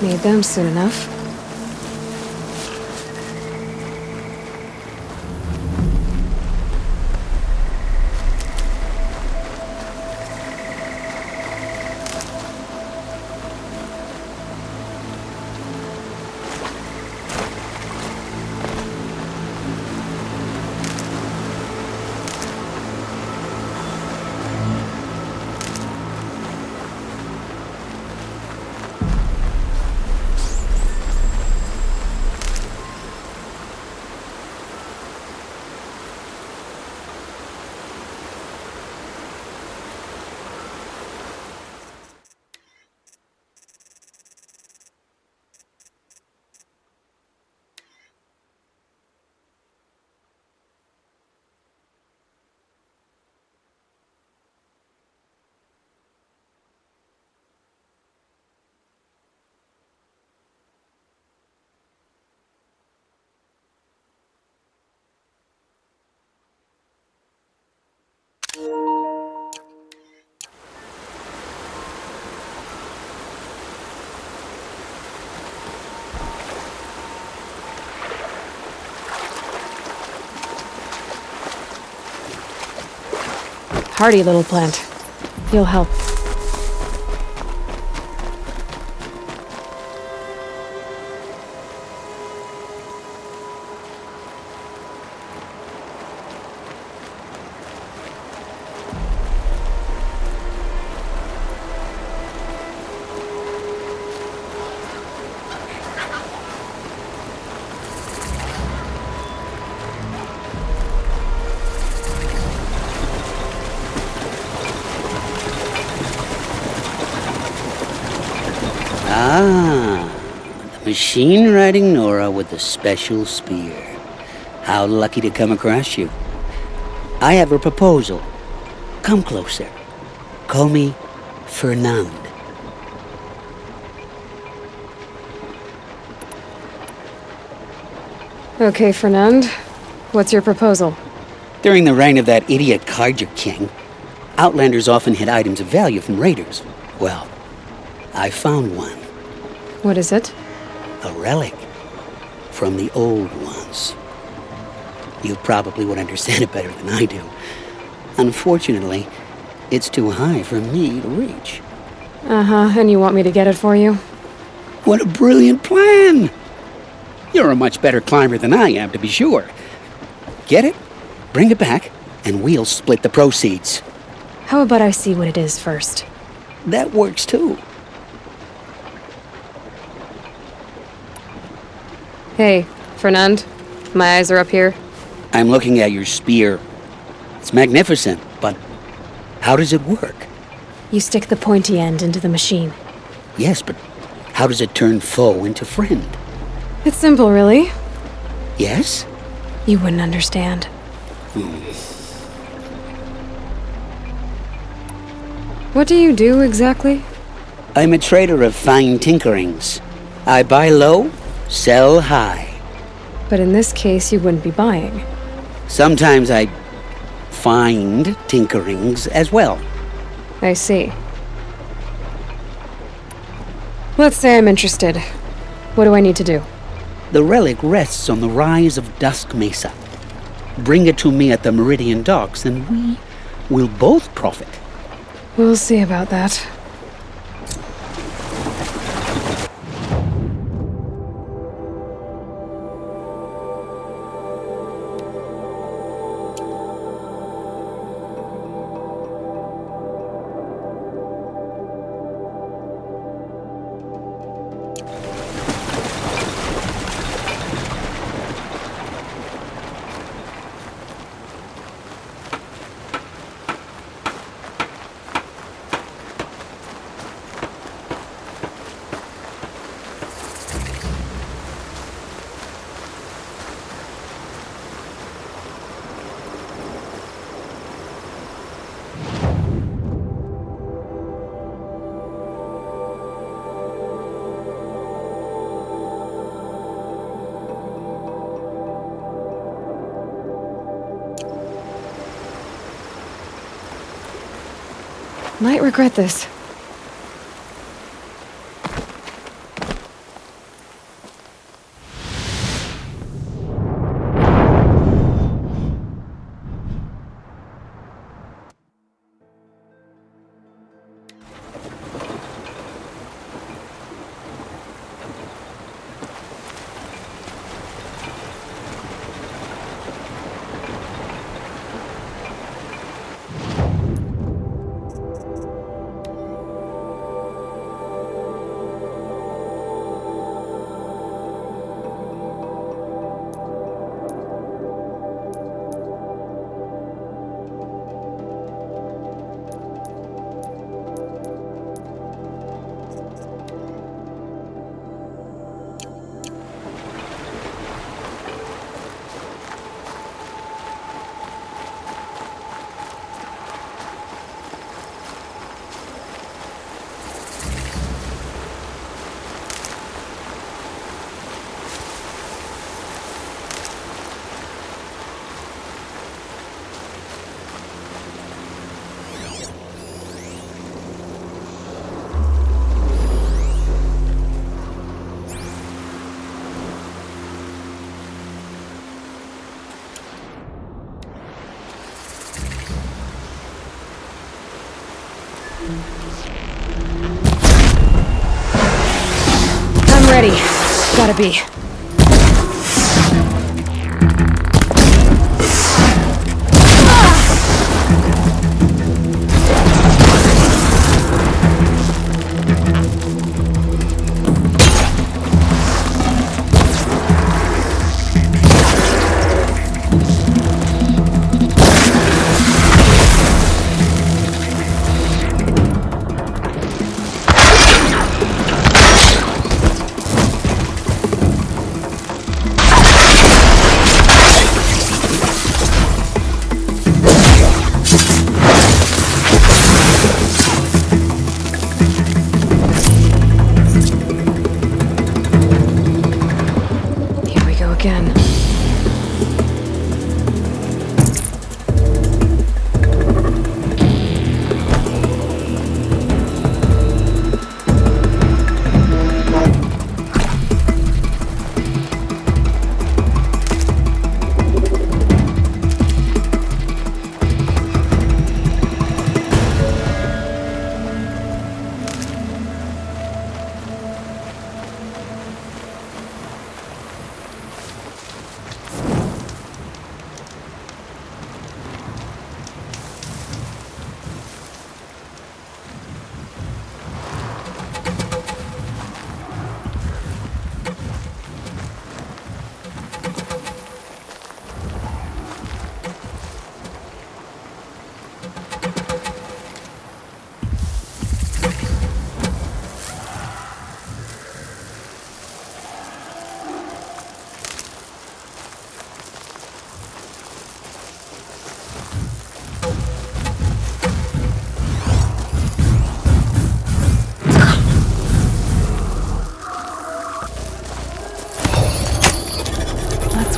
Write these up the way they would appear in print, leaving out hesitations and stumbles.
Need them soon enough. Hardy little plant. You'll help. Machine-riding Nora with the special spear. How lucky to come across you. I have a proposal. Come closer. Call me Fernund. Okay, Fernund. What's your proposal? During the reign of that idiot Carja King, Outlanders often hid items of value from raiders. Well, I found one. What is it? A relic from the old ones. You probably would understand it better than I do. Unfortunately, it's too high for me to reach. Uh-huh, and you want me to get it for you? What a brilliant plan! You're a much better climber than I am, to be sure. Get it, bring it back, and we'll split the proceeds. How about I see what it is first? That works too. Hey, Fernund. My eyes are up here. I'm looking at your spear. It's magnificent, but how does it work? You stick the pointy end into the machine. Yes, but how does it turn foe into friend? It's simple, really. Yes? You wouldn't understand. What do you do, exactly? I'm a trader of fine tinkerings. I buy low, sell high. But in this case, you wouldn't be buying. Sometimes I find tinkerings as well. I see. Let's say I'm interested. What do I need to do? The relic rests on the rise of Dusk Mesa. Bring it to me at the Meridian Docks, and we will both profit. We'll see about that. Might regret this. I'm ready. Gotta be. Again.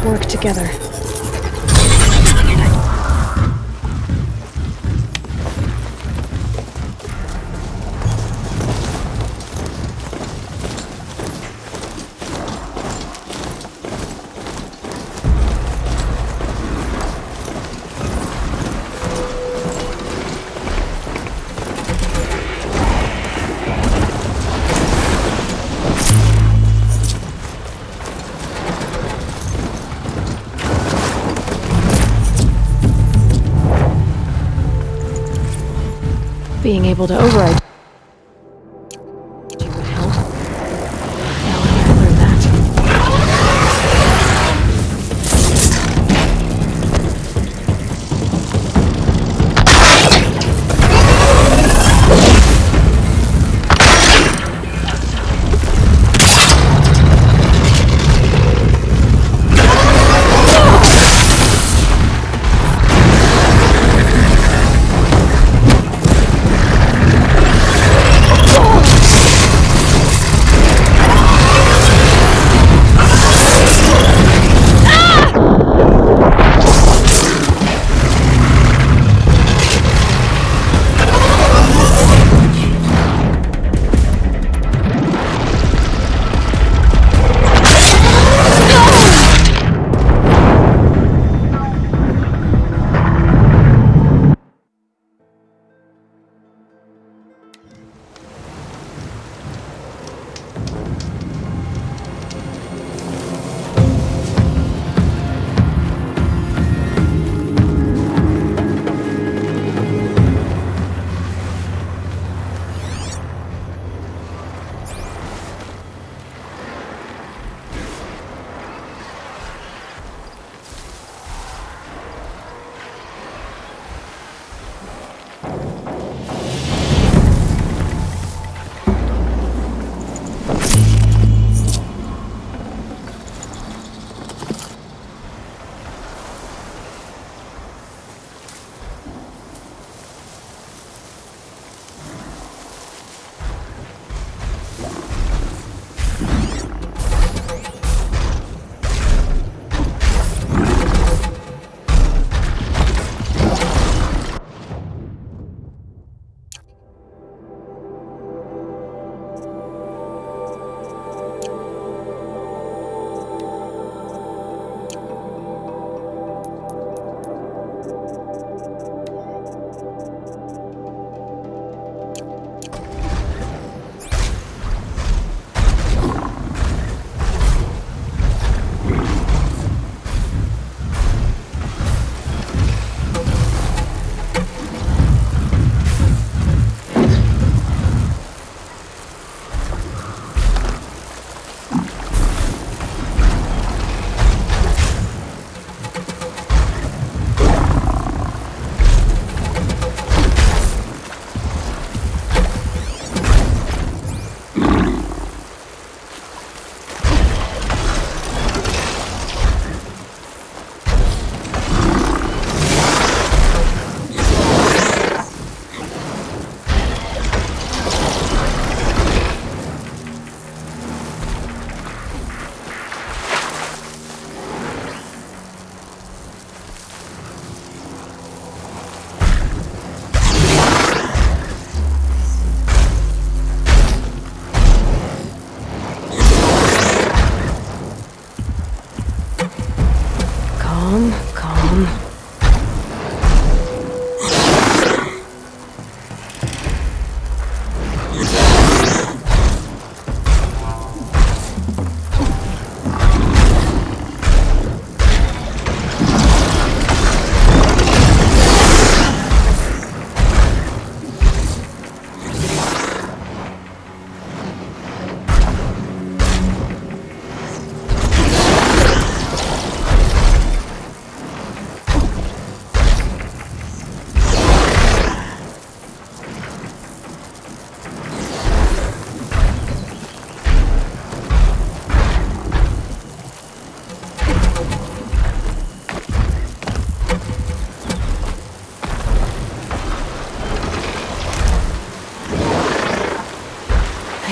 Work together. Being able to override you would help. Now I need to learn that.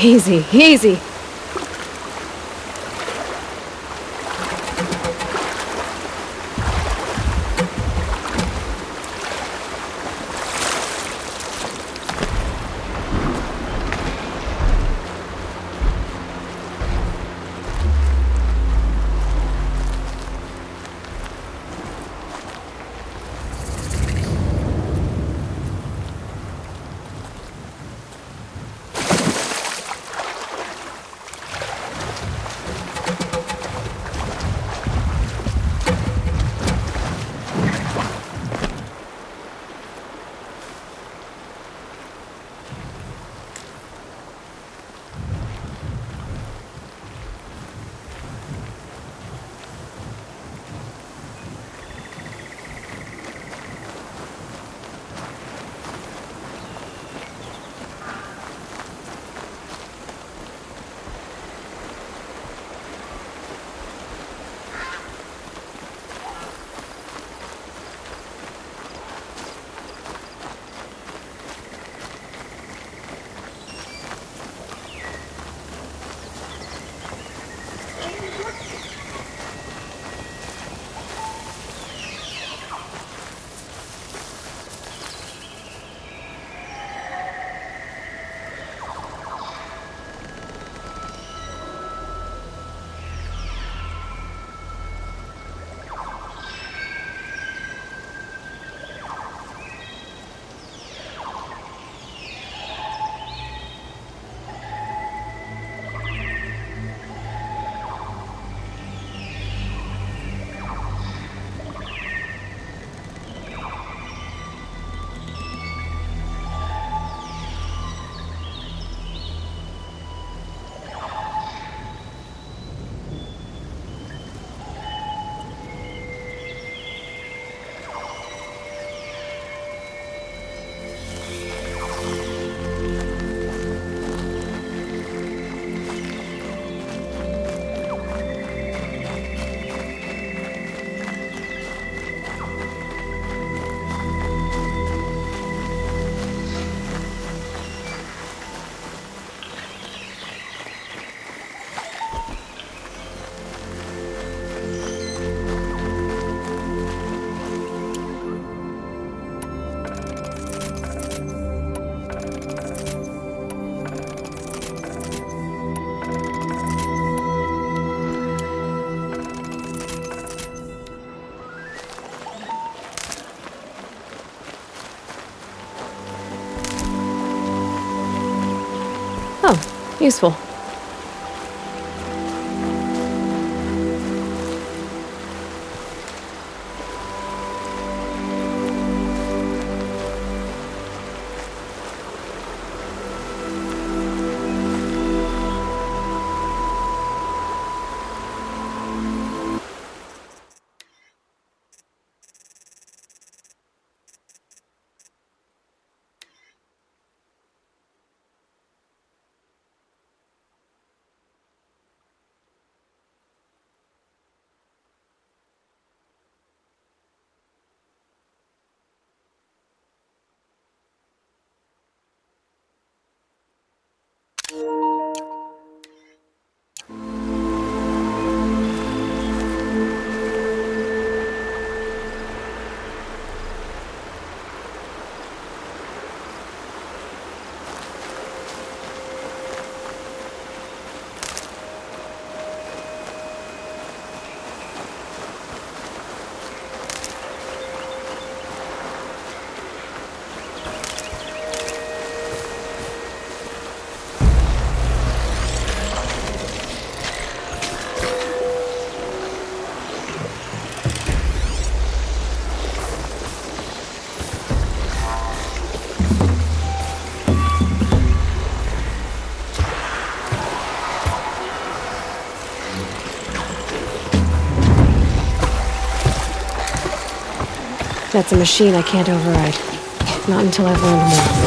Easy, easy. Oh, useful. That's a machine I can't override. Not until I've learned more.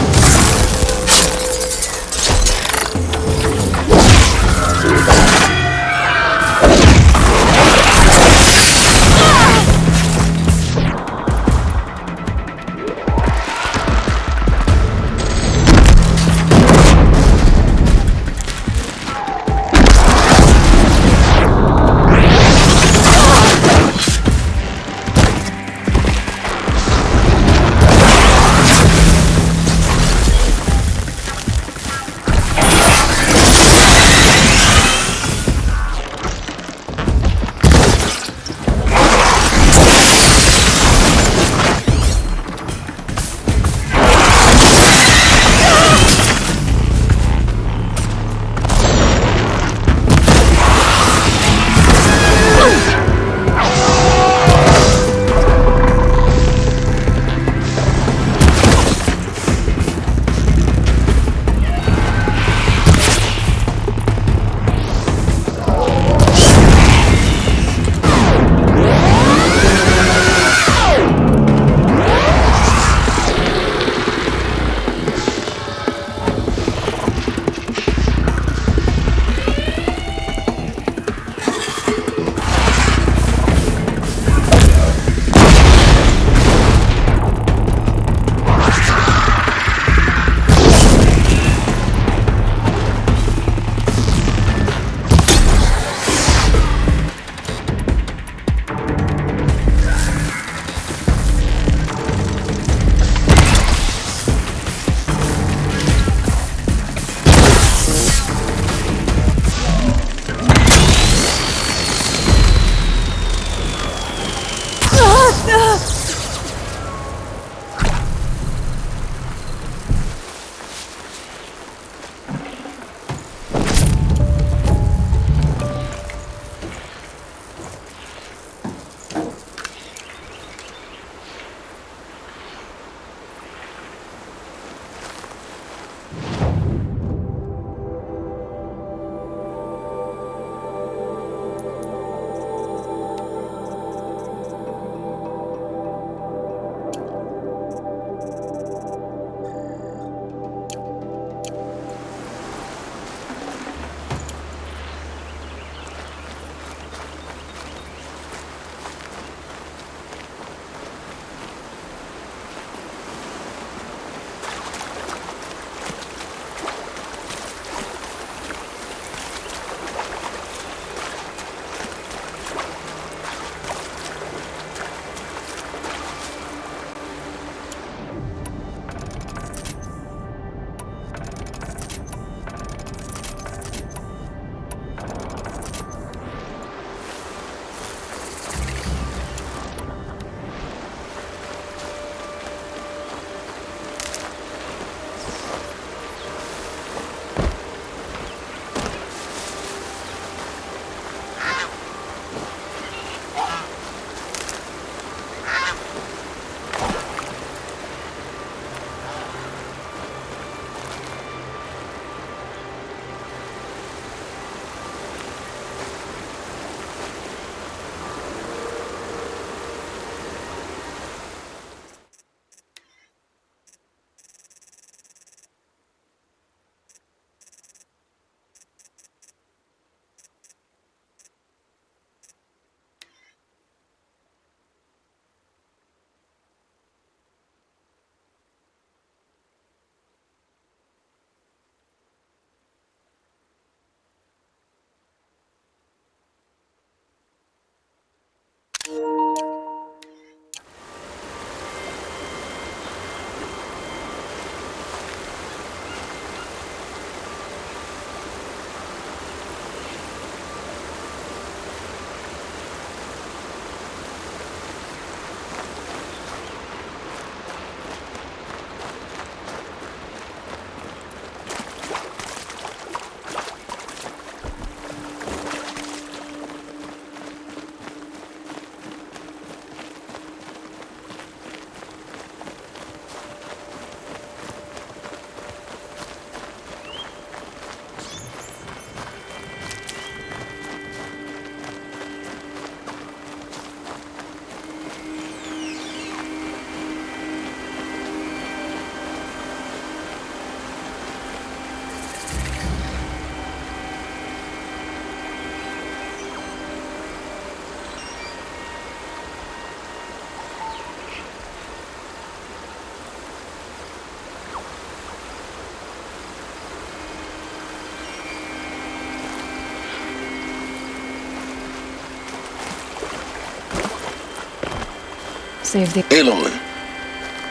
Save the... Aloy,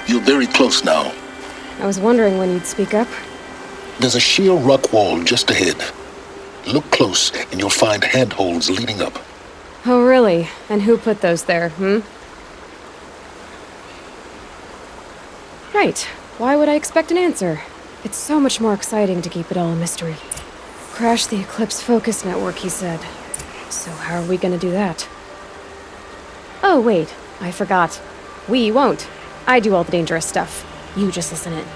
you're very close now. I was wondering when you'd speak up. There's a sheer rock wall just ahead. Look close, and you'll find handholds leading up. Oh, really? And who put those there, Right. Why would I expect an answer? It's so much more exciting to keep it all a mystery. Crash the Eclipse focus network, he said. So how are we gonna do that? Oh, wait. I forgot. We won't. I do all the dangerous stuff. You just listen in.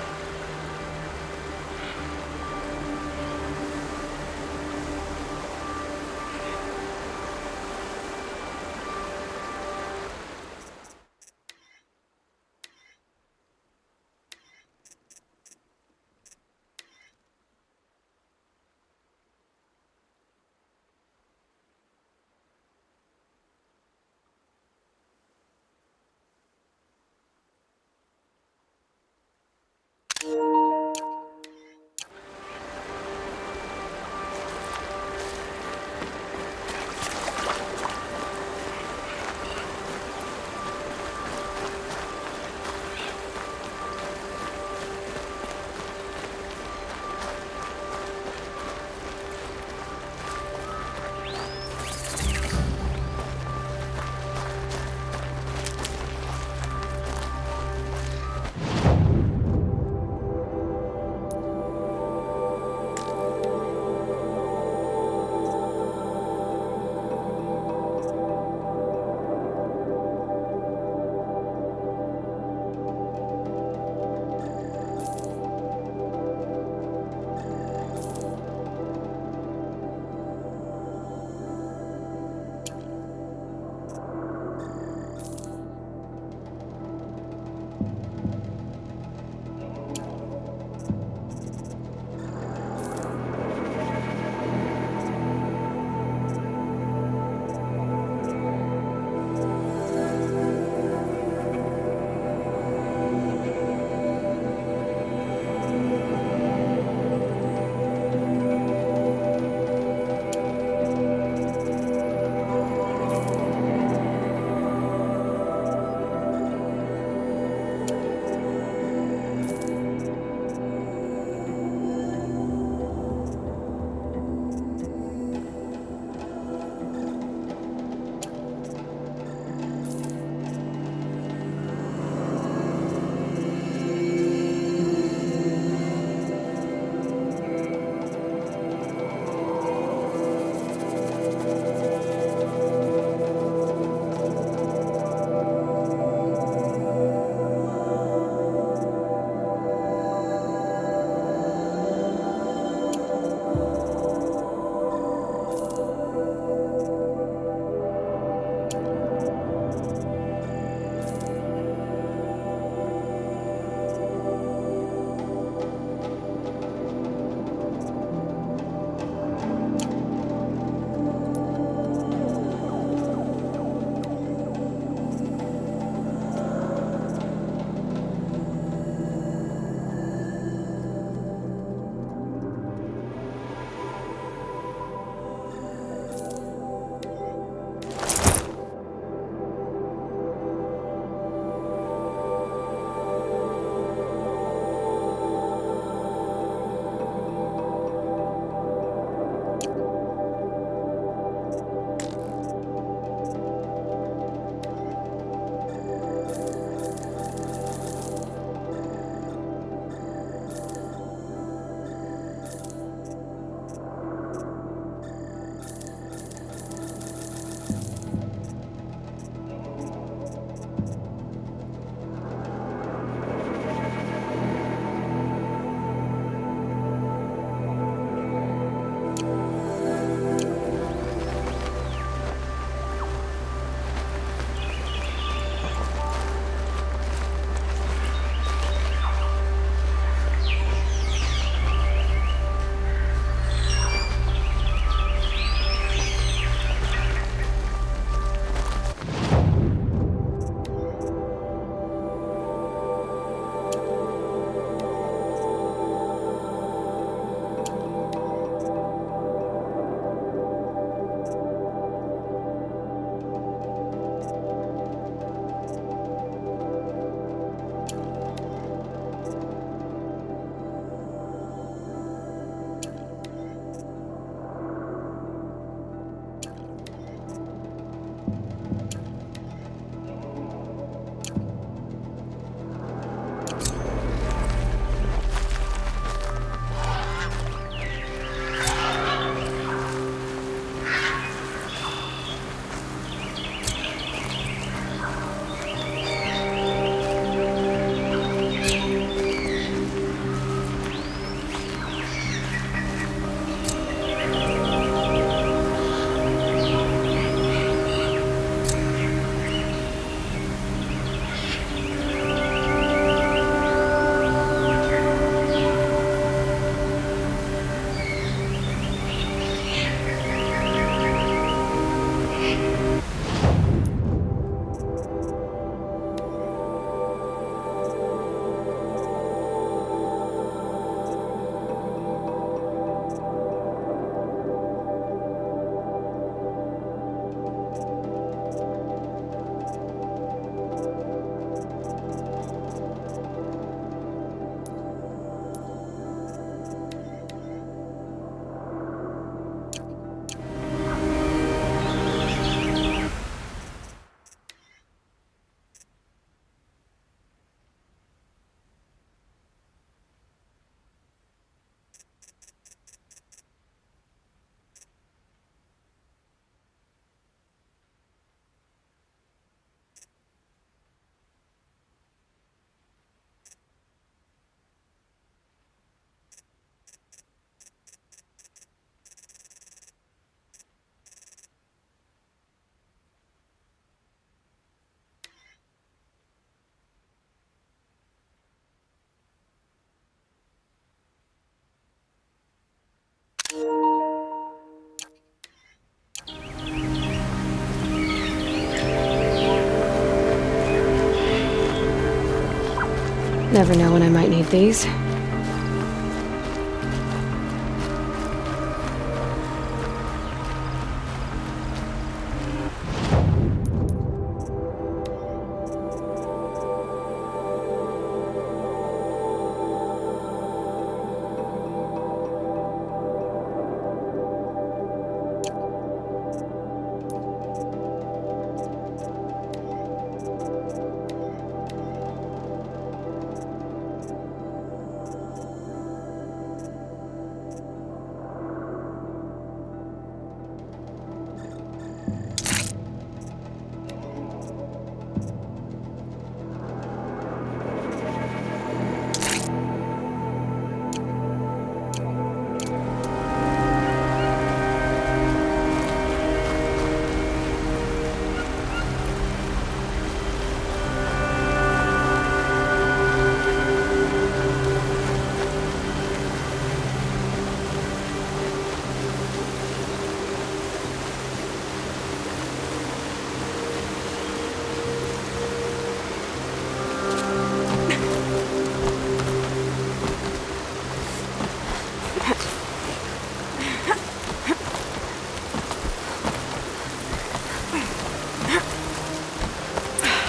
never know when I might need these.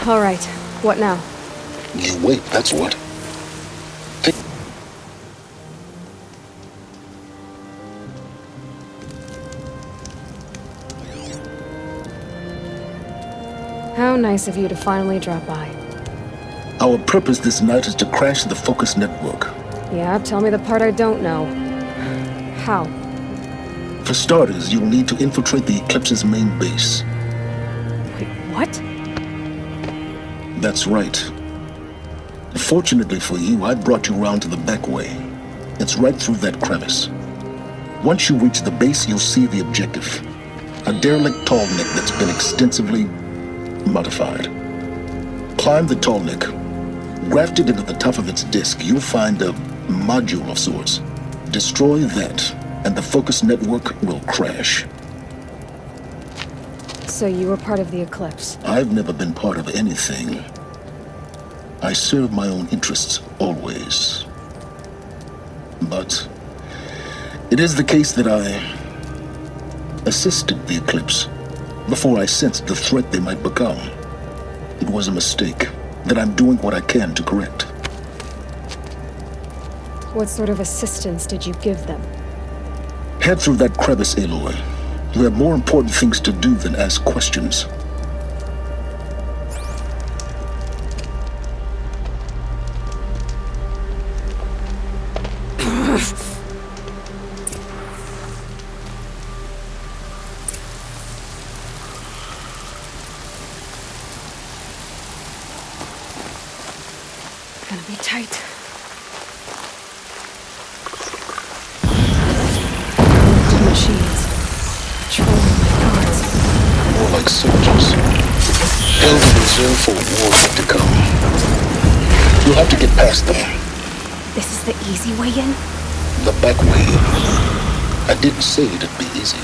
All right, what now? You wait, that's what. How nice of you to finally drop by. Our purpose this night is to crash the focus network. Yeah, tell me the part I don't know. How? For starters, you'll need to infiltrate the Eclipse's main base. Wait, what? That's right. Fortunately for you, I brought you around to the back way. It's right through that crevice. Once you reach the base, you'll see the objective. A derelict tall neck that's been extensively modified. Climb the tall neck. Grafted into the top of its disk, you'll find a module of sorts. Destroy that, and the focus network will crash. So you were part of the Eclipse? I've never been part of anything. I serve my own interests, always. But it is the case that I assisted the Eclipse before I sensed the threat they might become. It was a mistake that I'm doing what I can to correct. What sort of assistance did you give them? Head through that crevice, Aloy. You have more important things to do than ask questions. Gonna be tight. Machines. Patrolling my guards. More like soldiers. Held in reserve for a war yet to come. You'll have to get past them. This is the easy way in? The back way. I didn't say it'd be easy.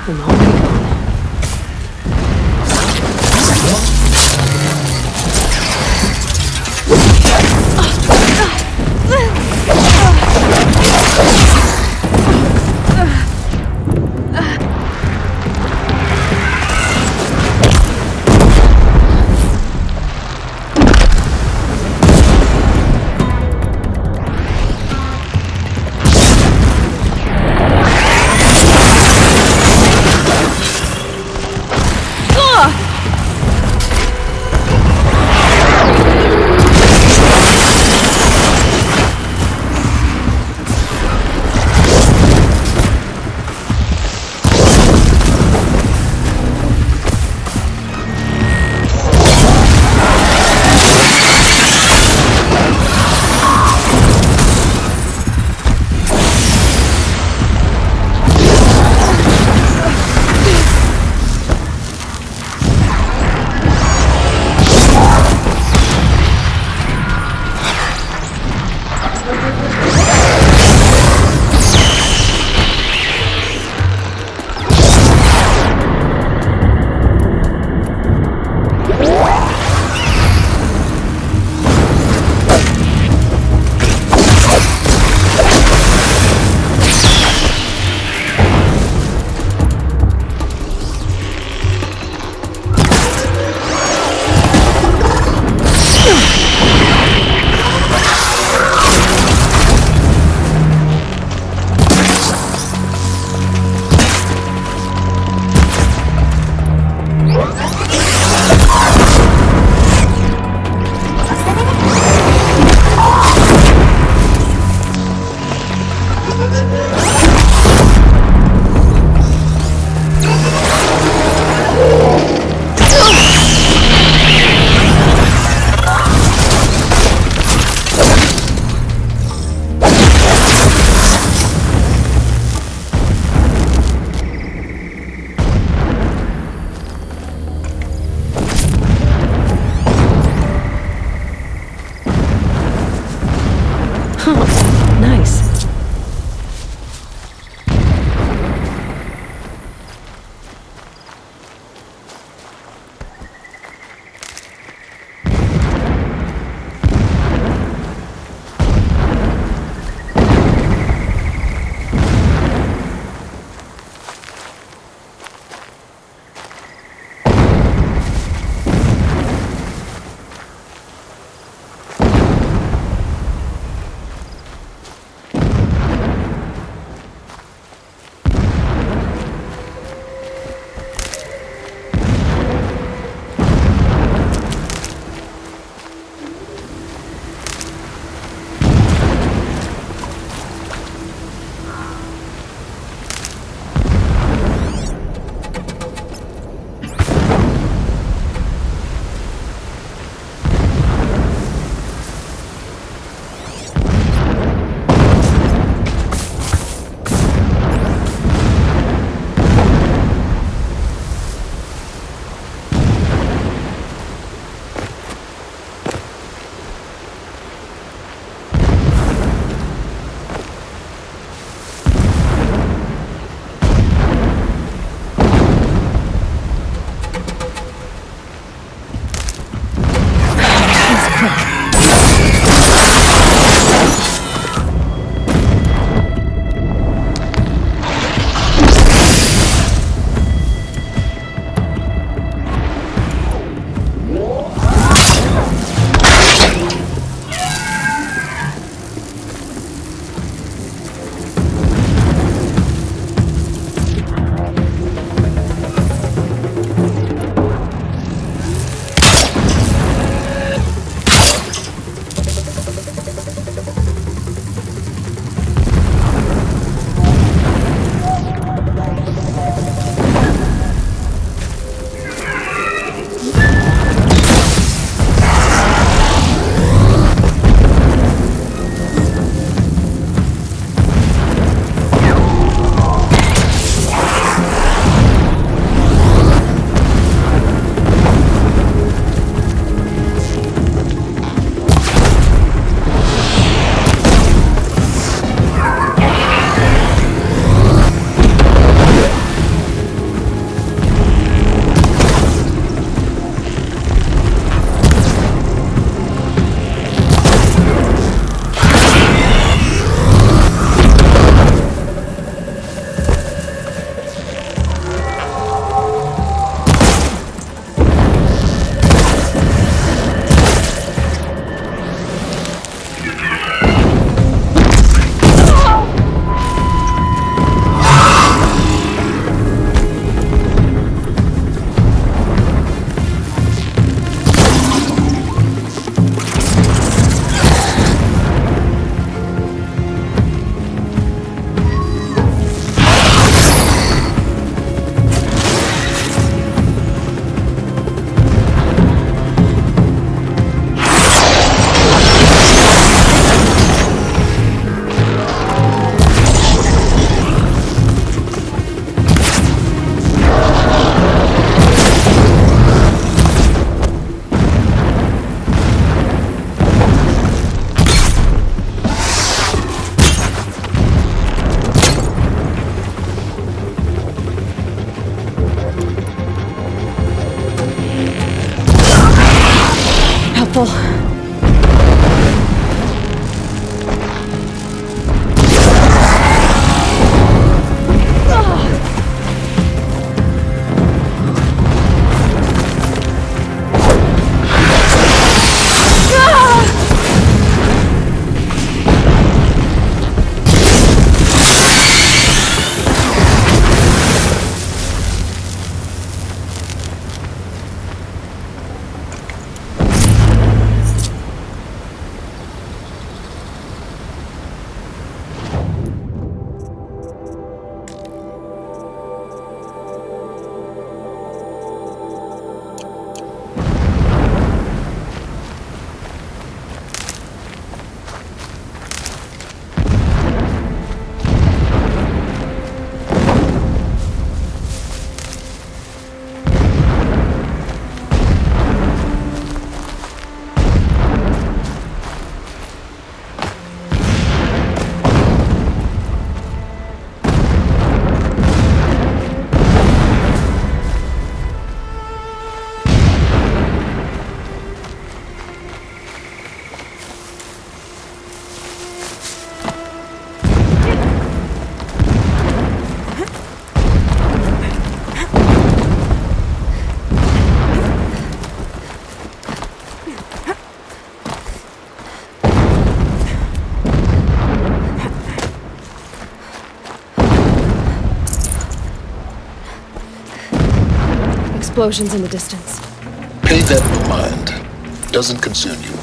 I'm already gone. Nice. explosions in the distance. Pay that no mind. Doesn't concern you.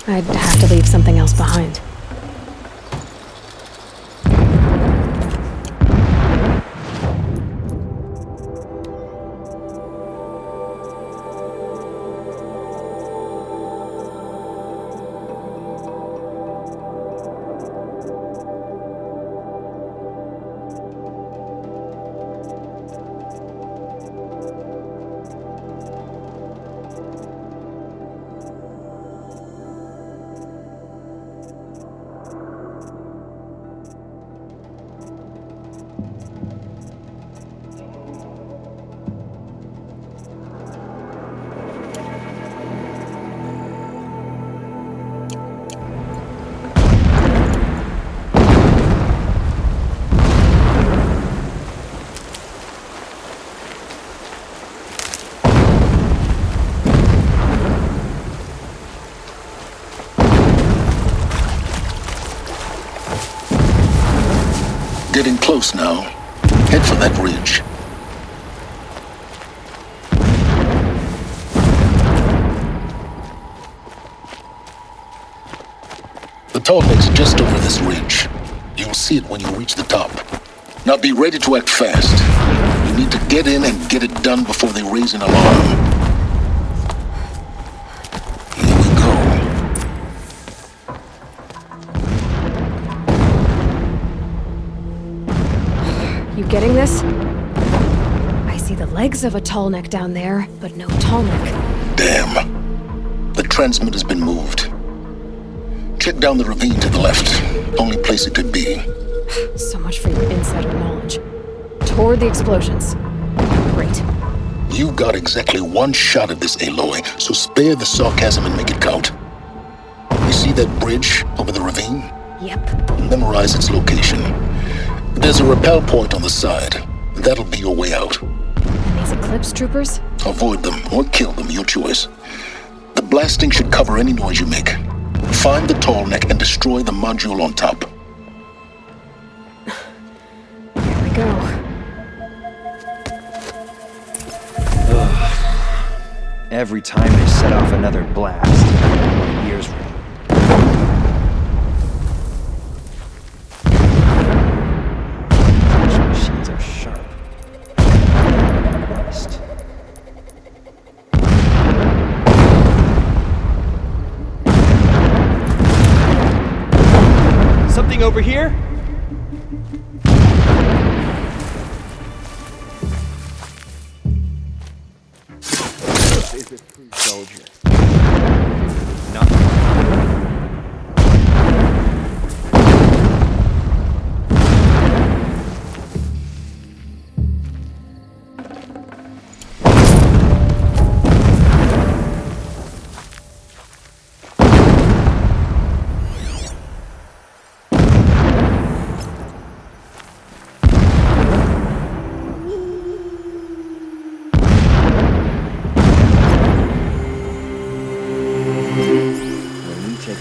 I'd have to leave something else behind. getting close now. Head for that ridge. The tall neck's just over this ridge. You'll see it when you reach the top. Now be ready to act fast. You need to get in and get it done before they raise an alarm. Here we go. You getting this? I see the legs of a tall neck down there, but no tall neck. Damn. The transmitter's been moved. Check down the ravine to the left. Only place it could be. So much for your insider knowledge. Toward the explosions. Great. You got exactly one shot at this, Aloy, so spare the sarcasm and make it count. You see that bridge over the ravine? Yep. Memorize its location. There's a rappel point on the side. That'll be your way out. And these Eclipse troopers? Avoid them or kill them, your choice. The blasting should cover any noise you make. Find the tall neck and destroy the module on top. Here we go. Every time they set off another blast, my ears ring. Such machines are sharp. Honest. Something over here? Is a true soldier. Not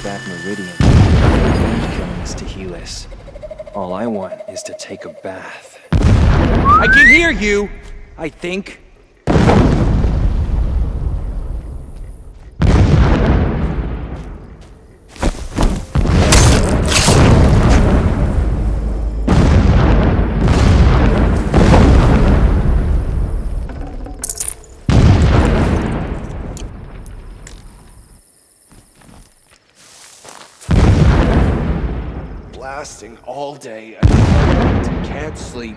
that meridian. Revenge killings to heal us. All I want is to take a bath. I can hear you! I think. Blasting all day and can't sleep.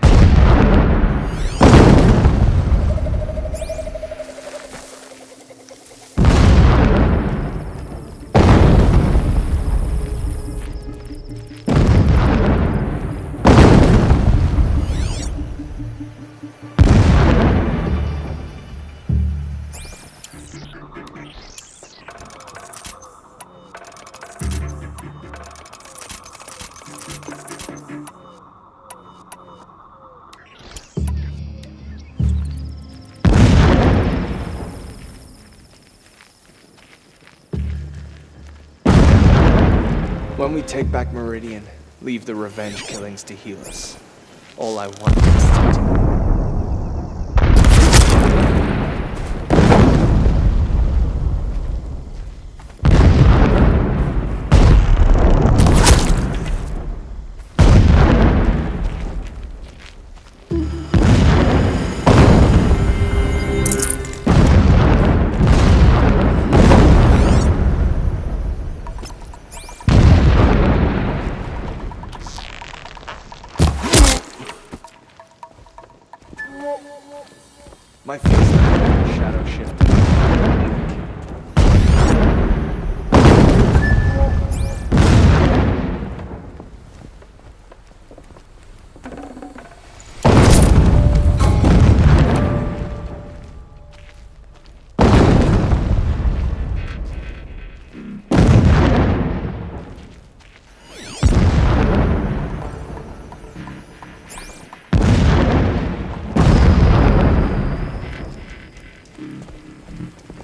When we take back Meridian, leave the revenge killings to heal us. All I want is to do. My face shadow shift.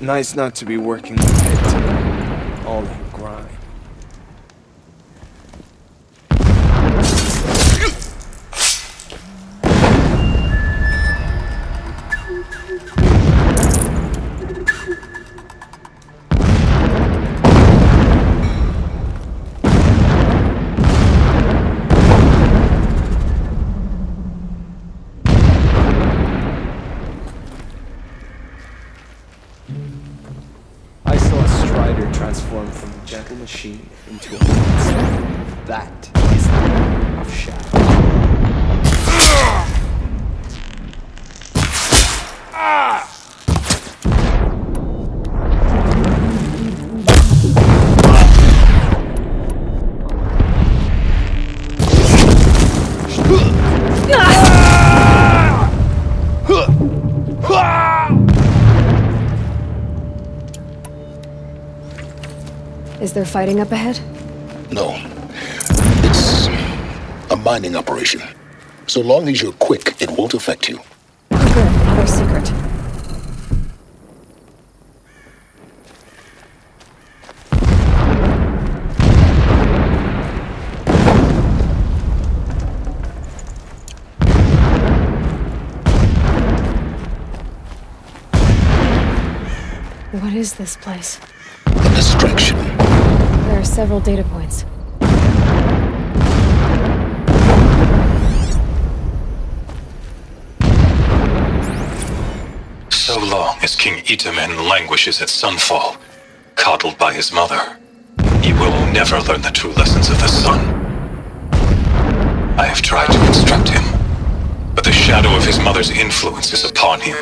Nice not to be working the pit. All that grind. she into a monster. That is the power of shadow. Is there fighting up ahead? No. It's a mining operation. So long as you're quick, it won't affect you. Good, another secret. What is this place? A distraction. There are several data points. So long as King Itamen languishes at Sunfall, coddled by his mother, he will never learn the true lessons of the sun. I have tried to instruct him, but the shadow of his mother's influence is upon him.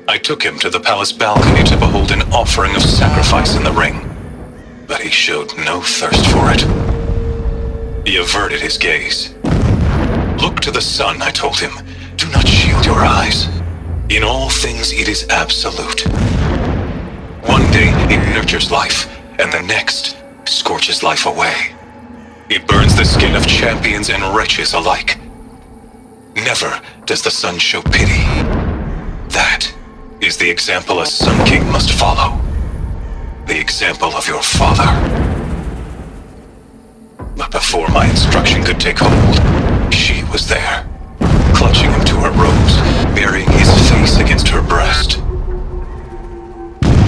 I took him to the palace balcony to behold an offering of sacrifice in the ring, but he showed no thirst for it. He averted his gaze. Look to the sun, I told him. Do not shield your eyes. In all things it is absolute. One day it nurtures life, and the next scorches life away. It burns the skin of champions and wretches alike. Never does the sun show pity. That is the example a Sun King must follow. The example of your father. But before my instruction could take hold, she was there, clutching him to her robes, burying his face against her breast.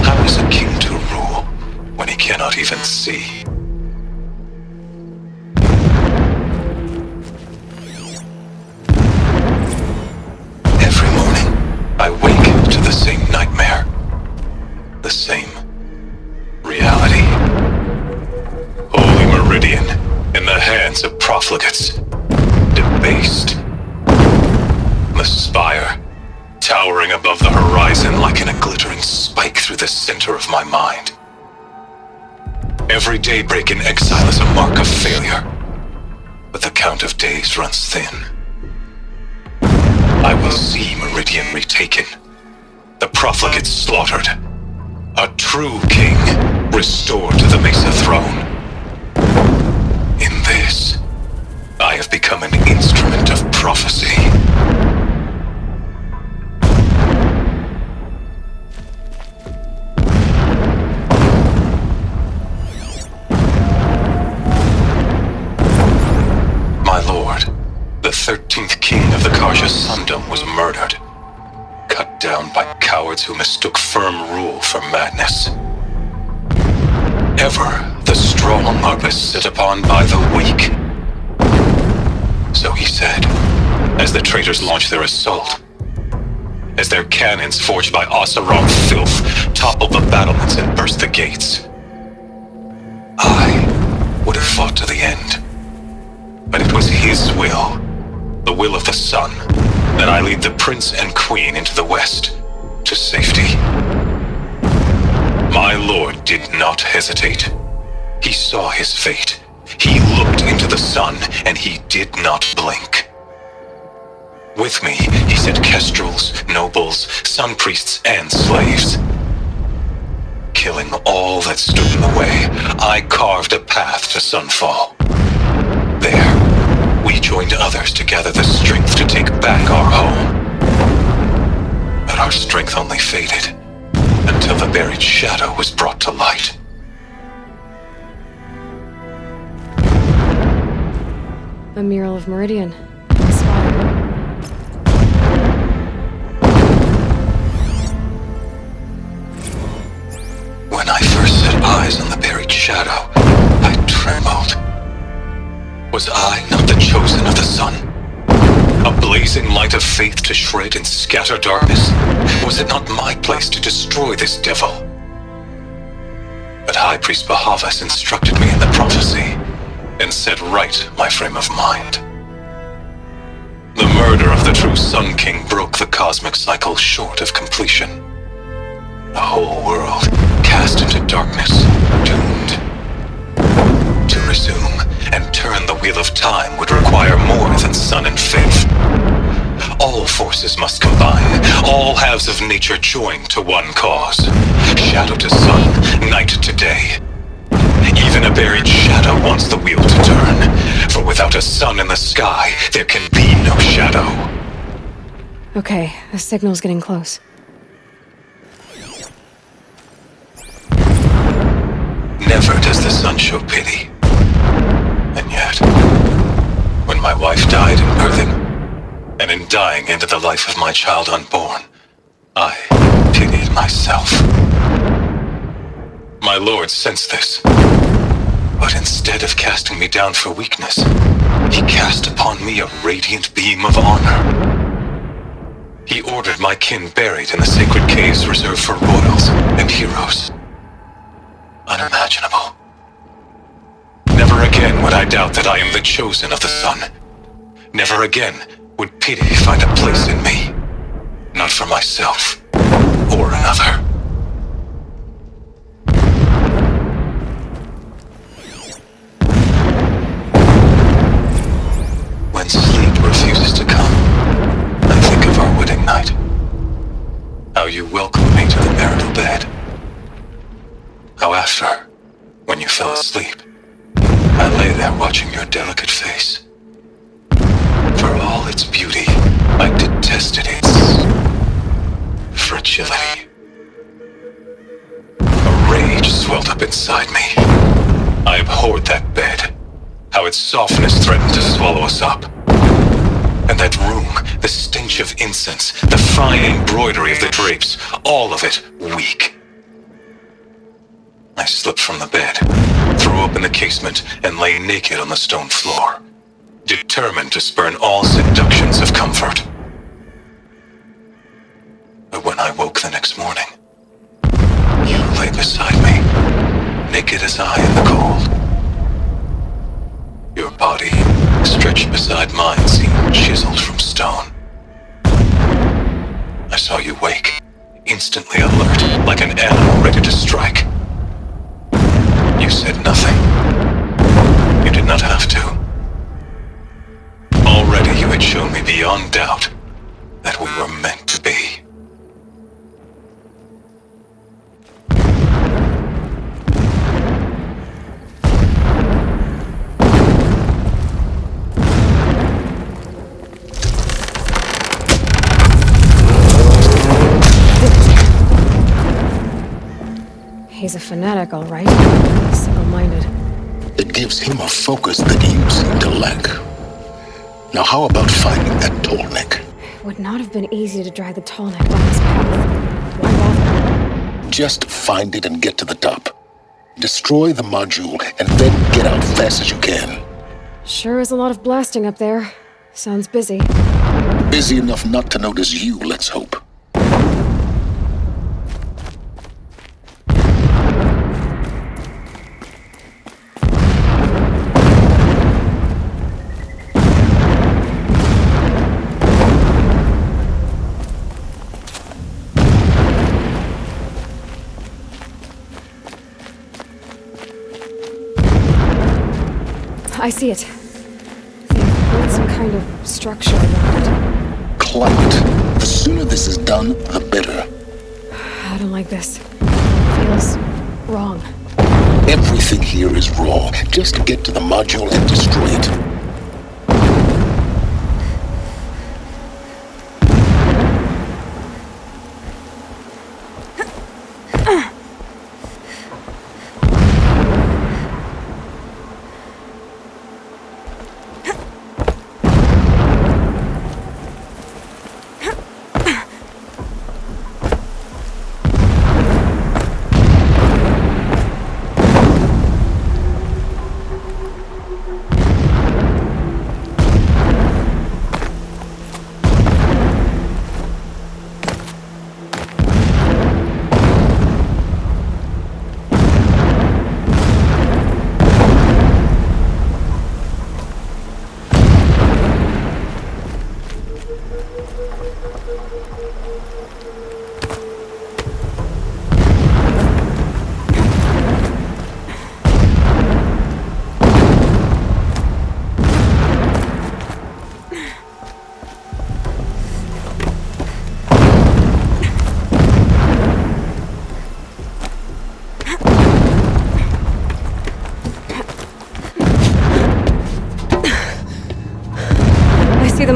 How is a king to rule when he cannot even see? Every morning, I wake to the same nightmare. The same reality. Holy Meridian in the hands of profligates. Debased. The spire, towering above the horizon like a glittering spike through the center of my mind. Every daybreak in exile is a mark of failure, but the count of days runs thin. I will see Meridian retaken, the profligates slaughtered, a true king restored to the Mesa throne. In this, I have become an instrument of prophecy. My lord, the 13th king of the Karja Sundom was murdered, cut down by cowards who mistook firm rule for madness. Ever the strong are beset upon by the weak. So he said, as the traitors launched their assault, as their cannons forged by Oseram filth toppled the battlements and burst the gates. I would have fought to the end, but it was his will, the will of the sun, that I lead the prince and queen into the west, to safety. My lord did not hesitate. He saw his fate. He looked into the sun, and he did not blink. With me, he sent kestrels, nobles, sun priests, and slaves. Killing all that stood in the way, I carved a path to Sunfall. There, we joined others to gather the strength to take back our home. But our strength only faded, until the buried shadow was brought to light. A mural of Meridian. The spire. When I first set eyes on the buried shadow, I trembled. Was I not the chosen of the sun? A blazing light of faith to shred and scatter darkness? Was it not my place to destroy this devil? But High Priest Bahavas instructed me in the prophecy, and set right my frame of mind. The murder of the true Sun King broke the cosmic cycle short of completion. The whole world cast into darkness, doomed. To resume and turn the wheel of time would require more than sun and faith. All forces must combine, all halves of nature join to one cause. Shadow to sun, night to day. Even a buried shadow wants the wheel to turn, for without a sun in the sky, there can be no shadow. Okay, the signal's getting close. Never does the sun show pity. And yet, when my wife died in birthing, and in dying ended the life of my child unborn, I pitied myself. My lord sensed this, but instead of casting me down for weakness, he cast upon me a radiant beam of honor. He ordered my kin buried in the sacred caves reserved for royals and heroes. Unimaginable. Never again would I doubt that I am the chosen of the sun. Never again would pity find a place in me, not for myself or another. When sleep refuses to come, I think of our wedding night. How you welcomed me to the marital bed. How after, when you fell asleep, I lay there watching your delicate face. For all its beauty, I detested its fragility. A rage swelled up inside me. I abhorred that bed, how its softness threatened to swallow us up. And that room, the stench of incense, the fine embroidery of the drapes, all of it weak. I slipped from the bed, threw open the casement, and lay naked on the stone floor, determined to spurn all seductions of comfort. But when I woke the next morning, you lay beside me, naked as I in the cold. Your body, stretched beside mine, seemed chiseled from stone. I saw you wake, instantly alert, like an animal ready to strike. You said nothing. You did not have to. Already you had shown me beyond doubt that we were meant to be. He's a fanatic, all right. Single-minded. It gives him a focus that you seem to lack. Now how about finding that tallneck? It would not have been easy to drag the tallneck down this path. Why bother? Just find it and get to the top. Destroy the module and then get out fast as you can. Sure is a lot of blasting up there. Sounds busy. Busy enough not to notice you, let's hope. I see it. They've built some kind of structure around it. Climb it. The sooner this is done, the better. I don't like this. It feels wrong. Everything here is wrong. Just get to the module and destroy it.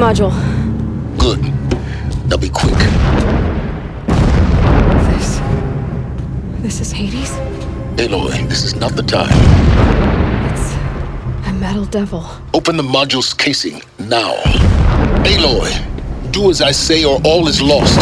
module. Good. Now be quick. This is Hades? Aloy, this is not the time. It's a metal devil. Open the module's casing, now. Aloy, do as I say or all is lost.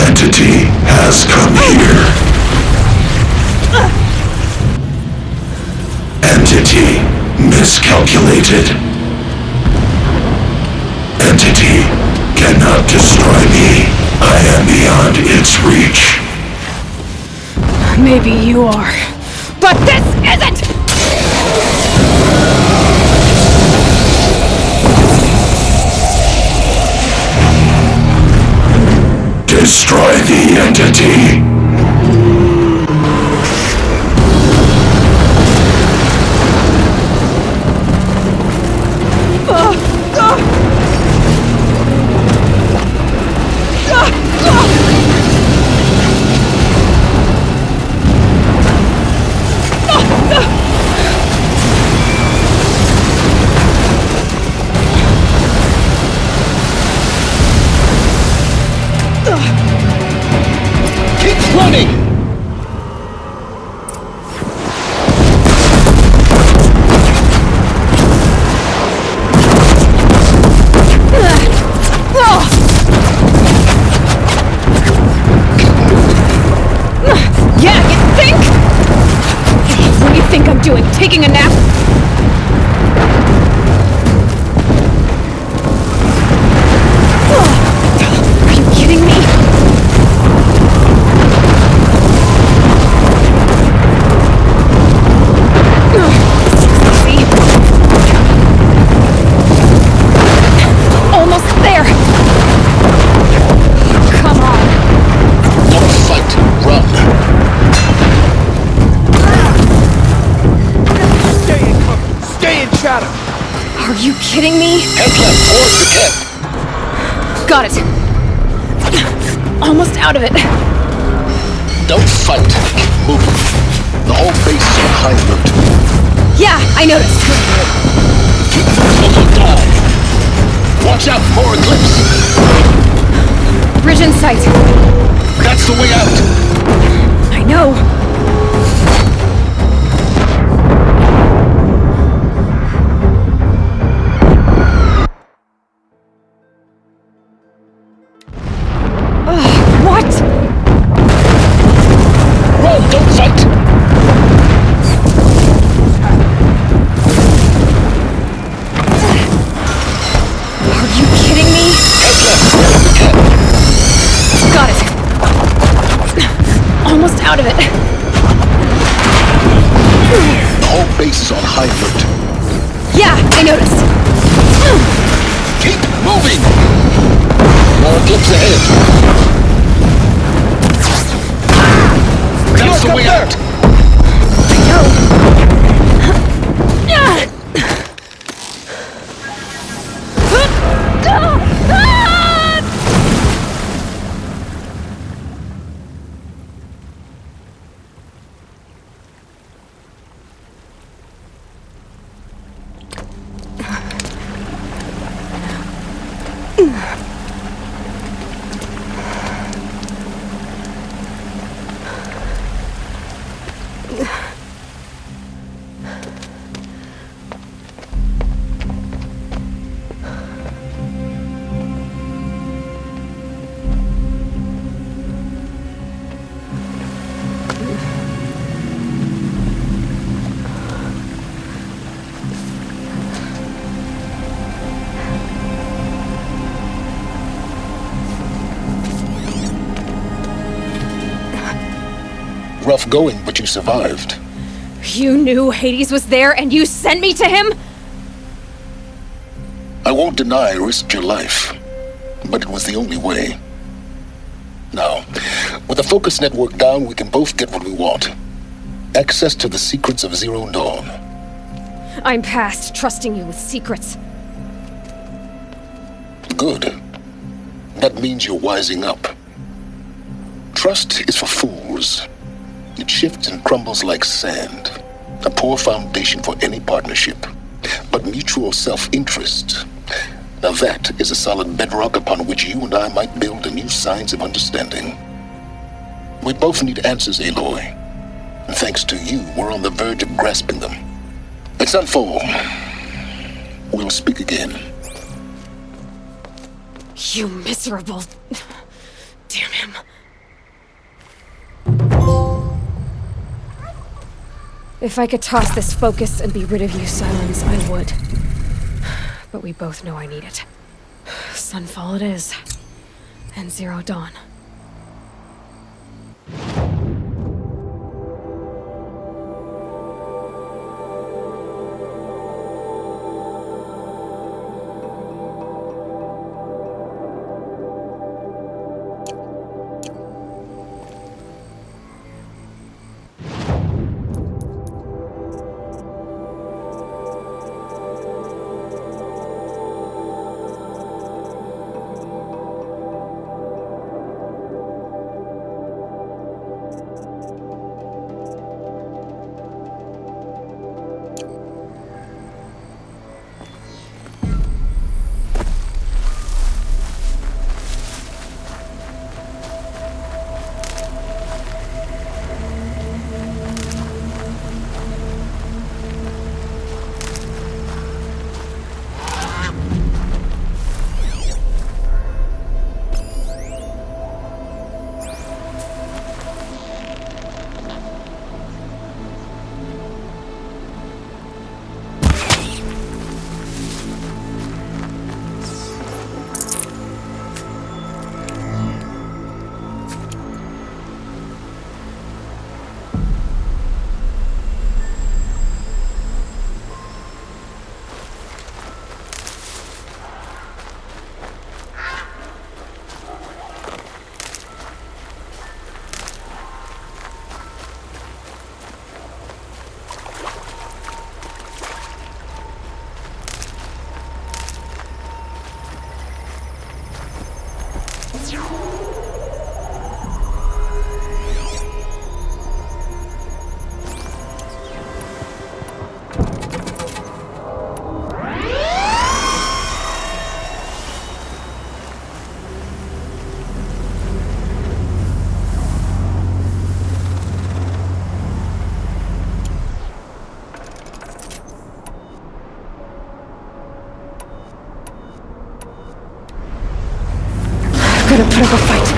Entity has come here. Entity miscalculated. Entity cannot destroy me. I am beyond its reach. Maybe you are, but this isn't! Destroy the entity. Keep running! Yeah, you think? What do you think I'm doing? Taking a nap? Are you kidding me? Almost there! Come on! Don't fight, run. Stay in cover! Stay in shadow! Are you kidding me? Head left, or head. Got it. Almost out of it. Don't fight. Keep moving. The whole base is on high alert. Yeah, I noticed. Keep moving or die. Watch out, more Eclipse. Bridge in sight. That's the way out. I know. What? Run, don't fight. Are you kidding me? Head left, head. Got it. Almost out of it. The whole base is on high alert. Yeah, I noticed. Keep moving. More Eclipse ahead. That's the way out. I know. Rough going, but you survived. You knew Hades was there and you sent me to him? I won't deny I risked your life, but it was the only way. Now, with the focus network down, we can both get what we want. Access to the secrets of Zero Dawn. I'm past trusting you with secrets. Good. That means you're wising up. Trust is for fools. It shifts and crumbles like sand. A poor foundation for any partnership. But mutual self-interest, now that is a solid bedrock upon which you and I might build a new science of understanding. We both need answers, Aloy. And thanks to you, we're on the verge of grasping them. At Sunfall, we'll speak again. You miserable... Damn him. If I could toss this focus and be rid of you, Silence, I would. But we both know I need it. Sunfall it is. And Zero Dawn. Gonna put up a fight.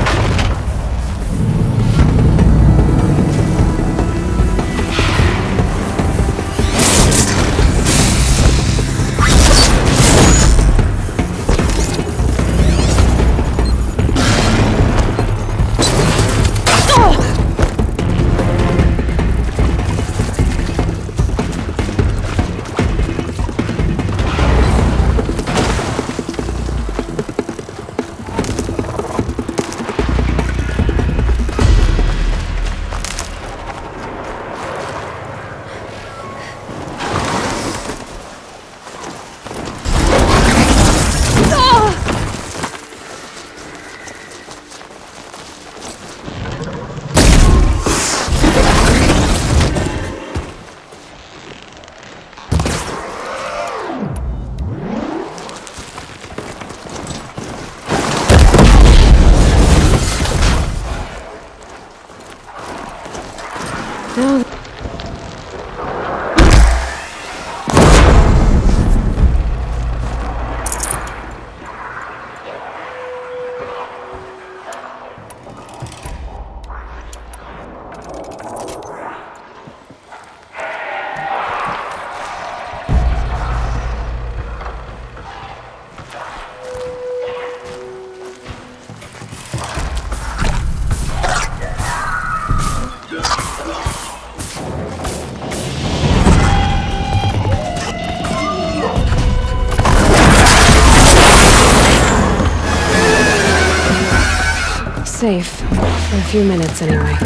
Safe. For a few minutes, anyway.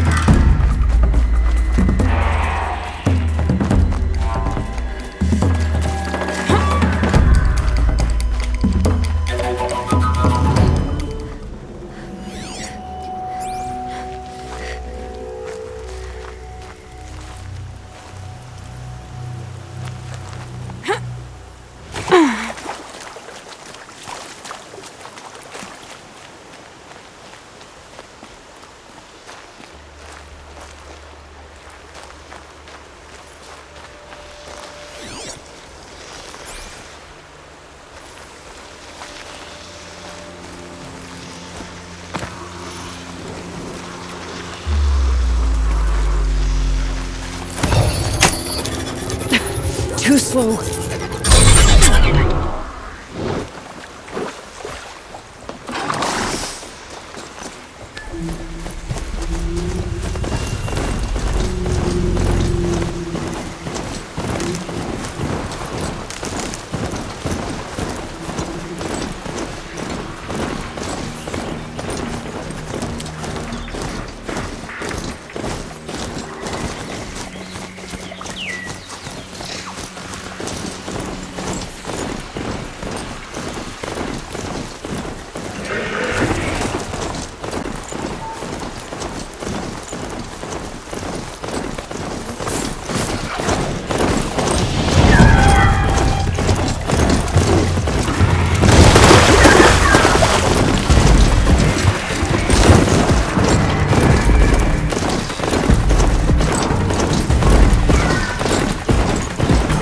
Too slow.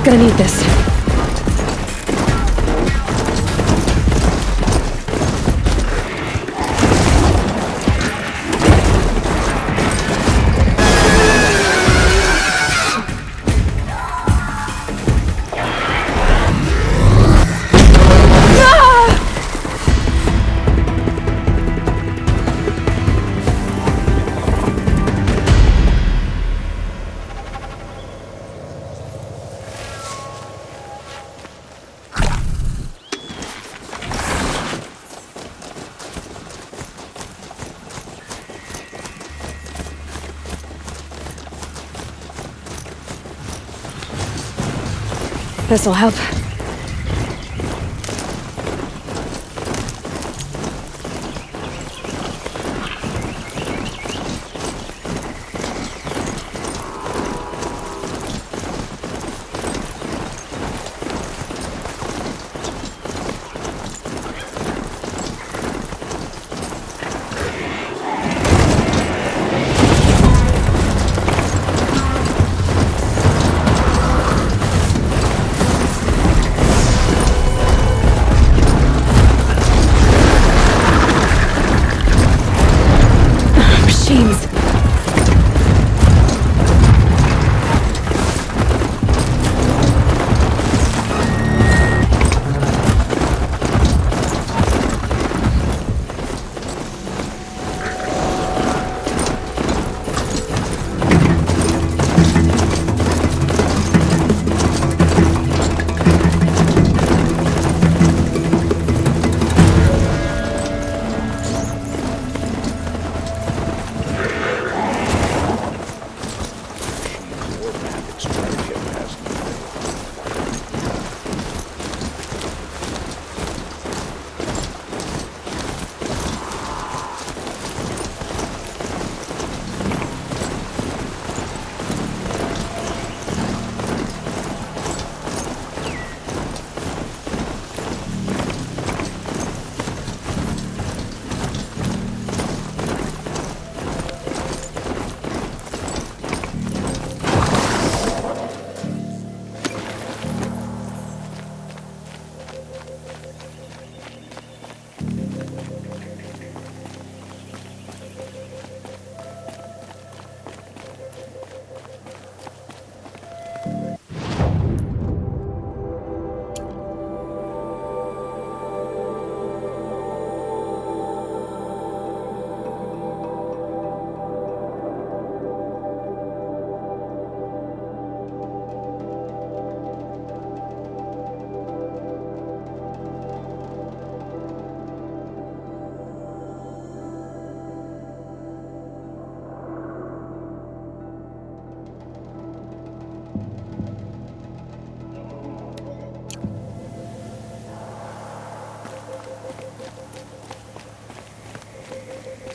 Gonna need this. This'll help.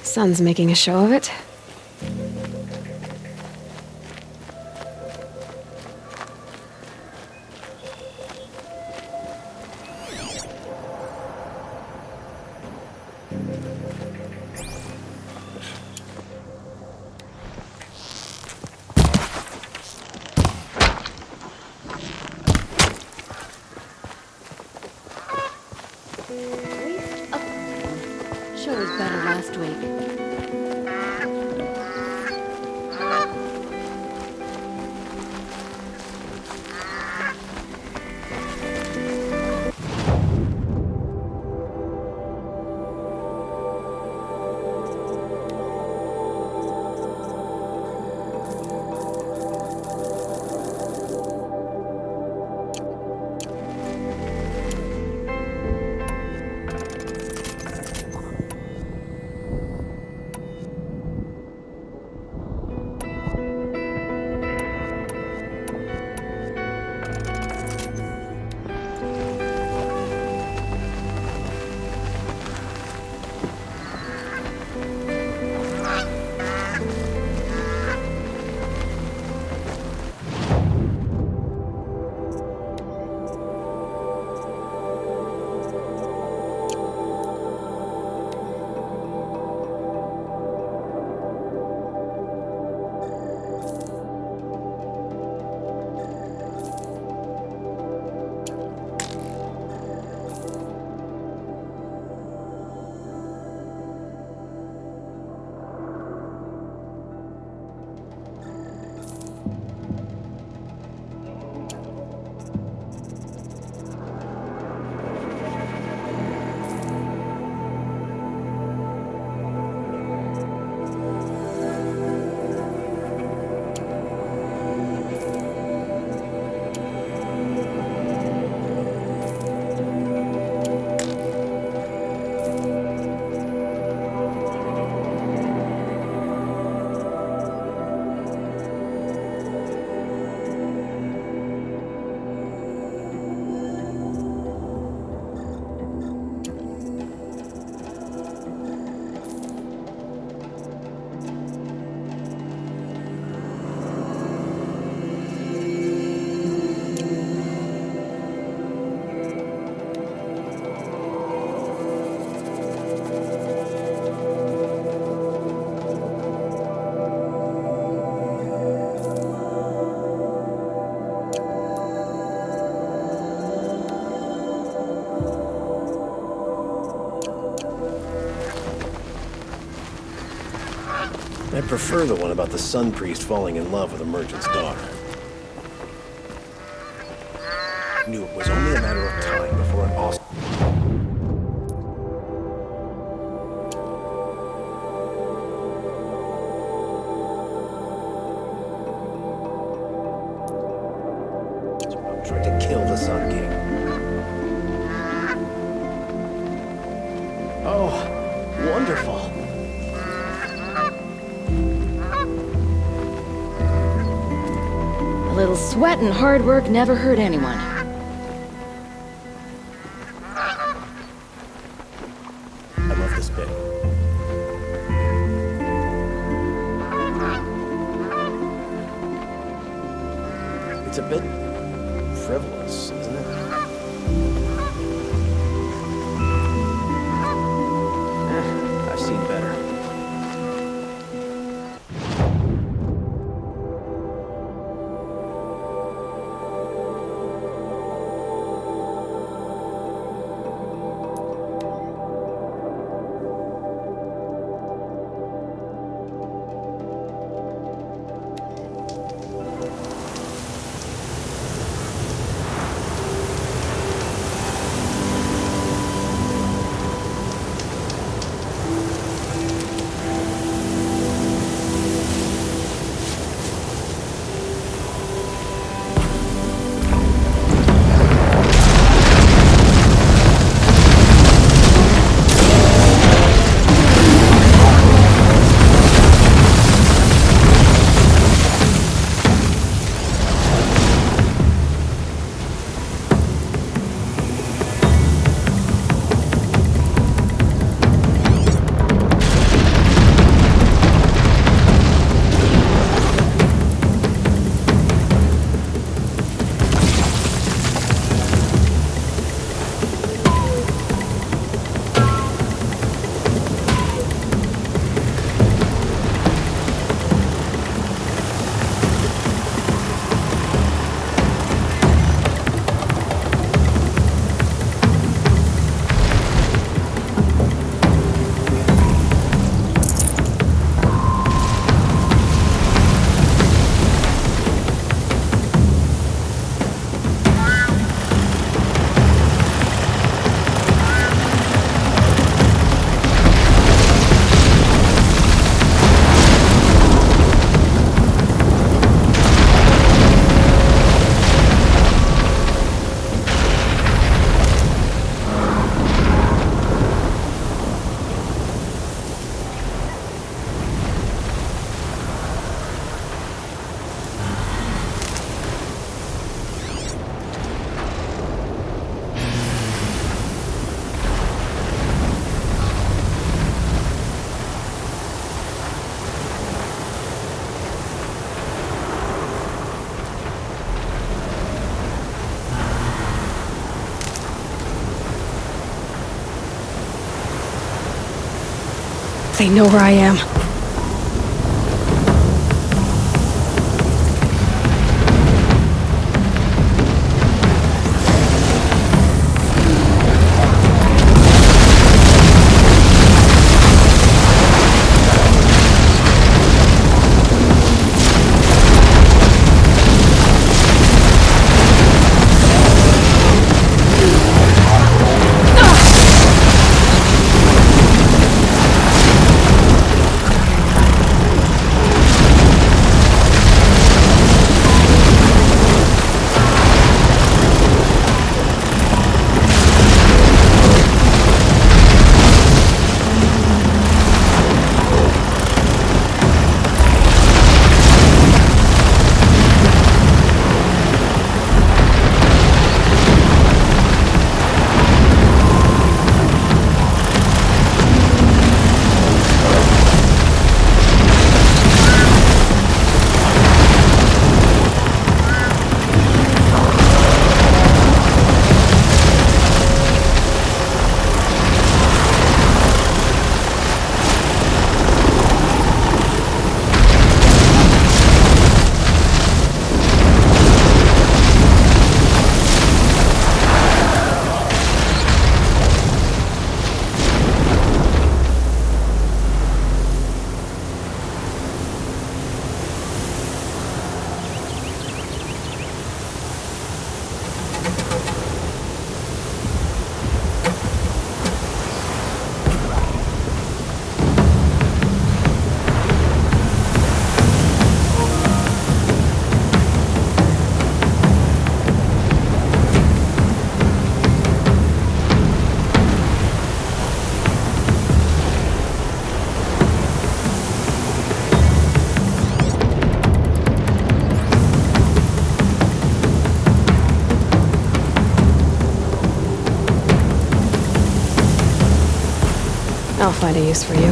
Sun's making a show of it. Sure was better last week. I prefer the one about the Sun Priest falling in love with a merchant's daughter. Knew it was only a matter of time before an awesome... tried to kill the Sun King. Oh, wonderful. A little sweat and hard work never hurt anyone. I love this bit. It's a bit frivolous, isn't it? I've seen better. They know where I am. I'll find a use for you.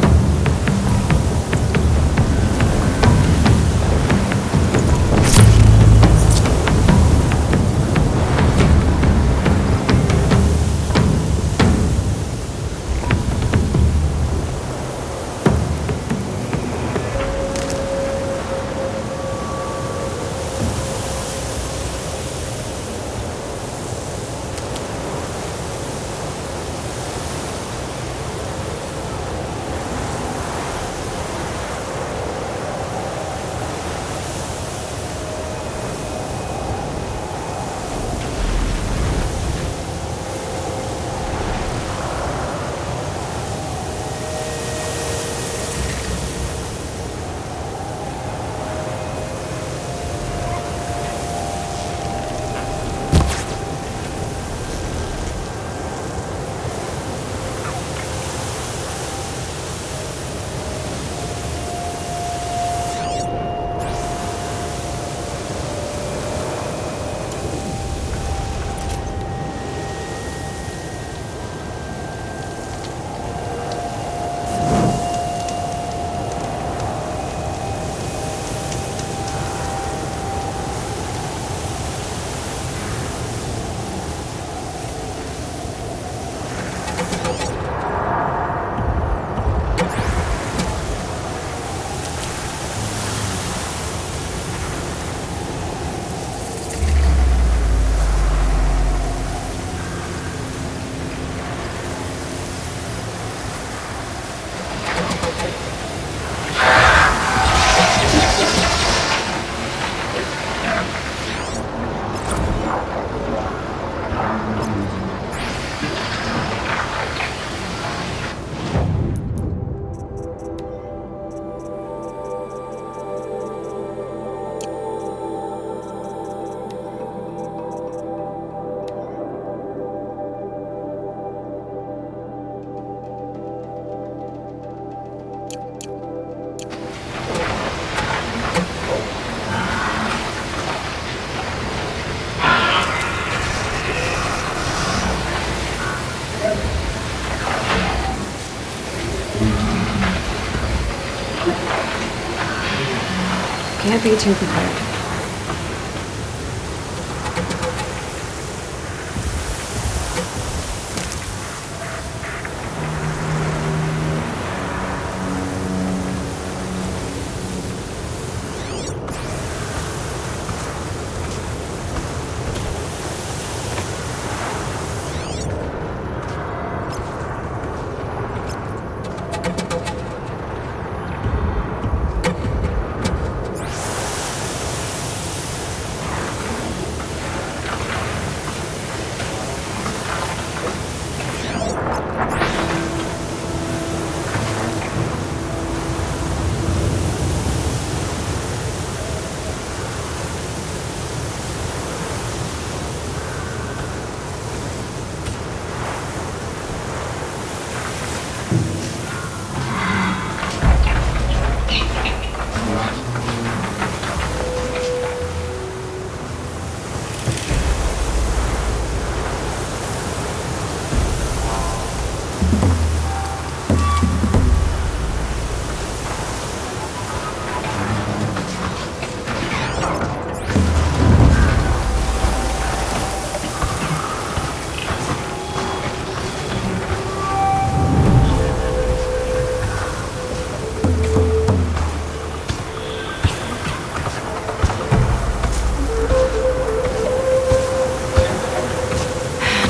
Can't be too prepared.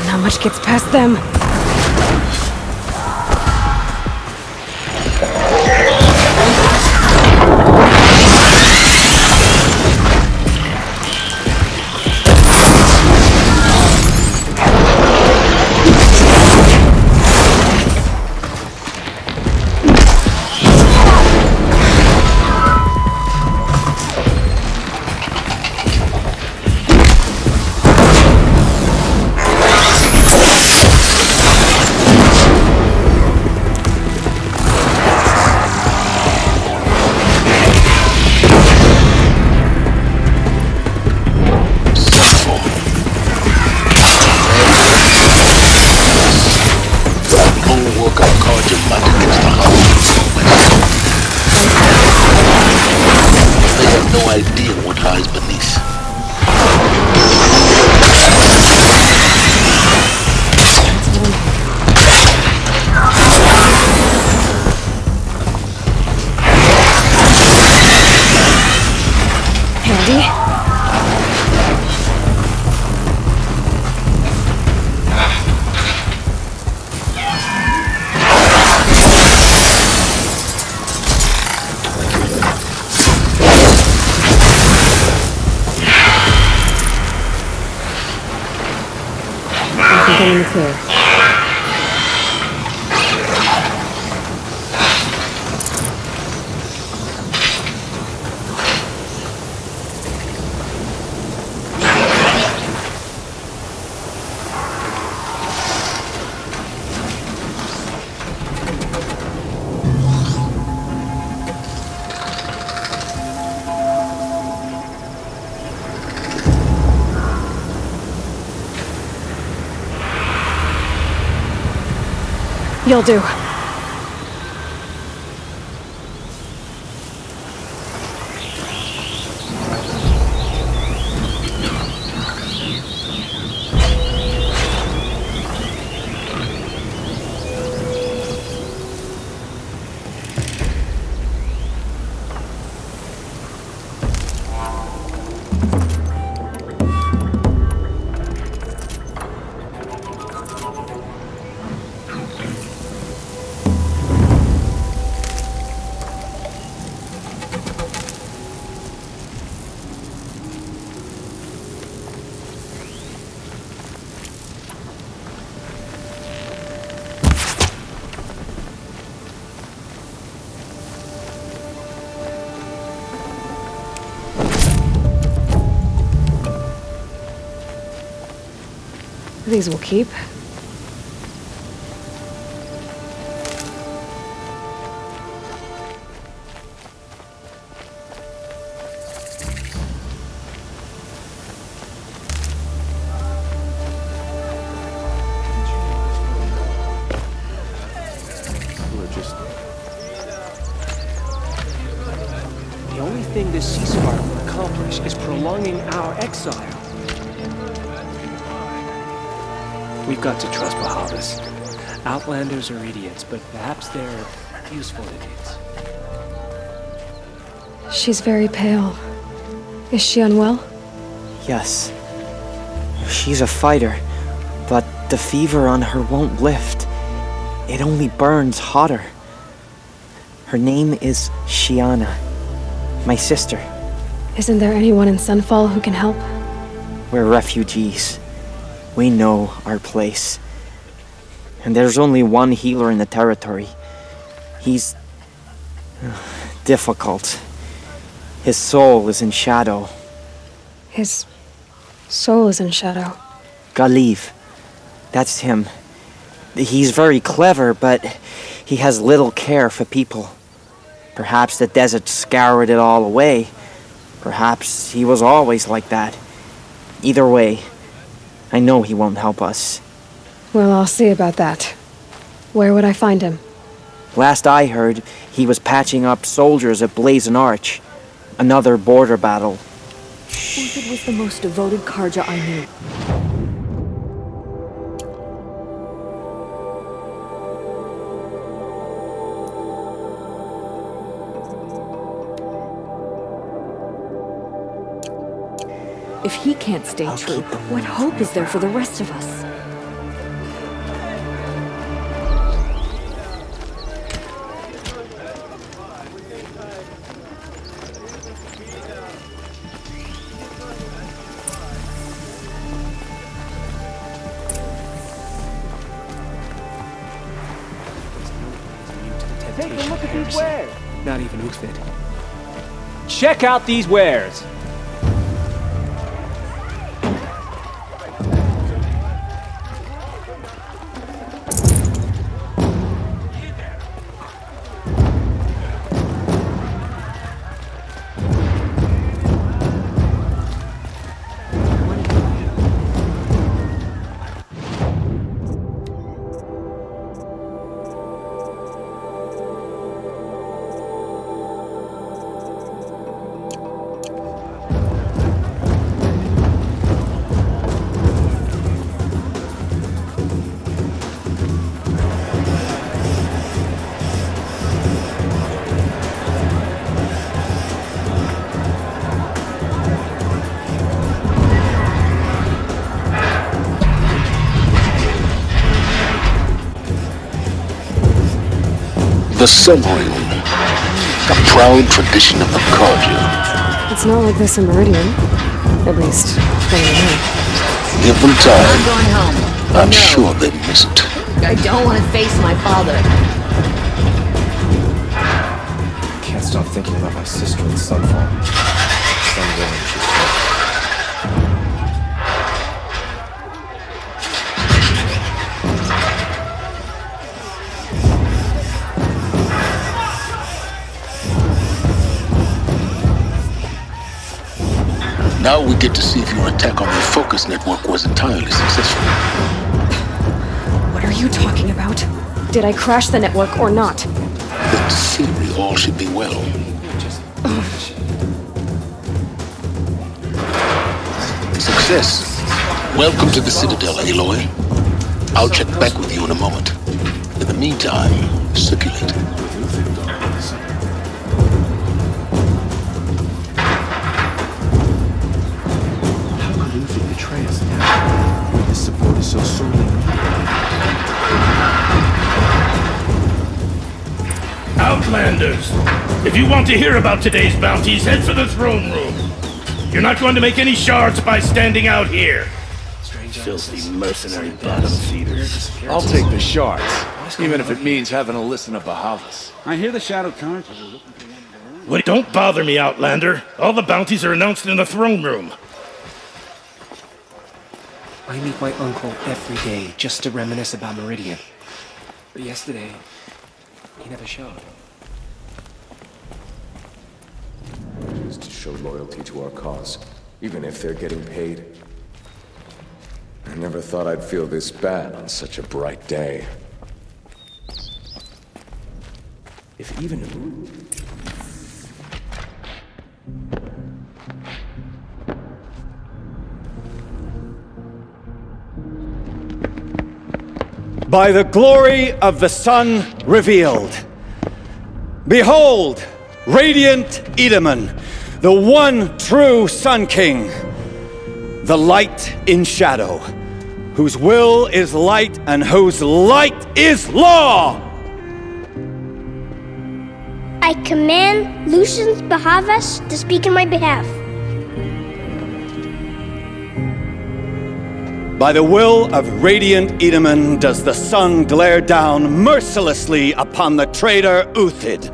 Not much gets past them. Workout called your mother. think I'm in the clear. You'll do. These will keep. The only thing this ceasefire will accomplish is prolonging our exile. We've got to trust Bahavas. Outlanders are idiots, but perhaps they're useful idiots. She's very pale. Is she unwell? Yes. She's a fighter, but the fever on her won't lift. It only burns hotter. Her name is Shiana, my sister. Isn't there anyone in Sunfall who can help? We're refugees. We know our place. And there's only one healer in the territory. He's difficult. His soul is in shadow. His soul is in shadow. Galiv. That's him. He's very clever, but he has little care for people. Perhaps the desert scoured it all away. Perhaps he was always like that. Either way, I know he won't help us. Well, I'll see about that. Where would I find him? Last I heard, he was patching up soldiers at Blazon Arch. Another border battle. Uthid was the most devoted Karja I knew. If he can't stay true, what hope is there for the rest of us? Take a look at these wares! Not even Uthid. Check out these wares! The Silmarillion, a proud tradition of the Karja. It's not like this in Meridian. At least, from the Give them time. I'm going home. I'm sure they missed. I don't want to face my father. I can't stop thinking about my sister in Sunfall. Sun woman she's called. Now we get to see if your attack on the focus network was entirely successful. What are you talking about? Did I crash the network or not? In theory, all should be well. Success. Welcome to the Citadel, Aloy. I'll check back with you in a moment. In the meantime, circulate. How could Uthid betray us now? His support is so sorely needed. Outlanders! If you want to hear about today's bounties, head for the throne room. You're not going to make any shards by standing out here. Filthy mercenary bottom feeders. I'll take the shards, even if it means having to listen to Bahavas. I hear the Shadow Council. Wait, don't bother me, Outlander. All the bounties are announced in the throne room. I meet my uncle every day just to reminisce about Meridian. But yesterday, he never showed. Is to show loyalty to our cause, even if they're getting paid. I never thought I'd feel this bad on such a bright day. If even By the glory of the sun revealed. Behold, radiant Edaman, the one true Sun King. The light in shadow, whose will is light and whose light is law! I command Lucius Bahavas to speak in my behalf. By the will of radiant Edaman does the sun glare down mercilessly upon the traitor Uthid.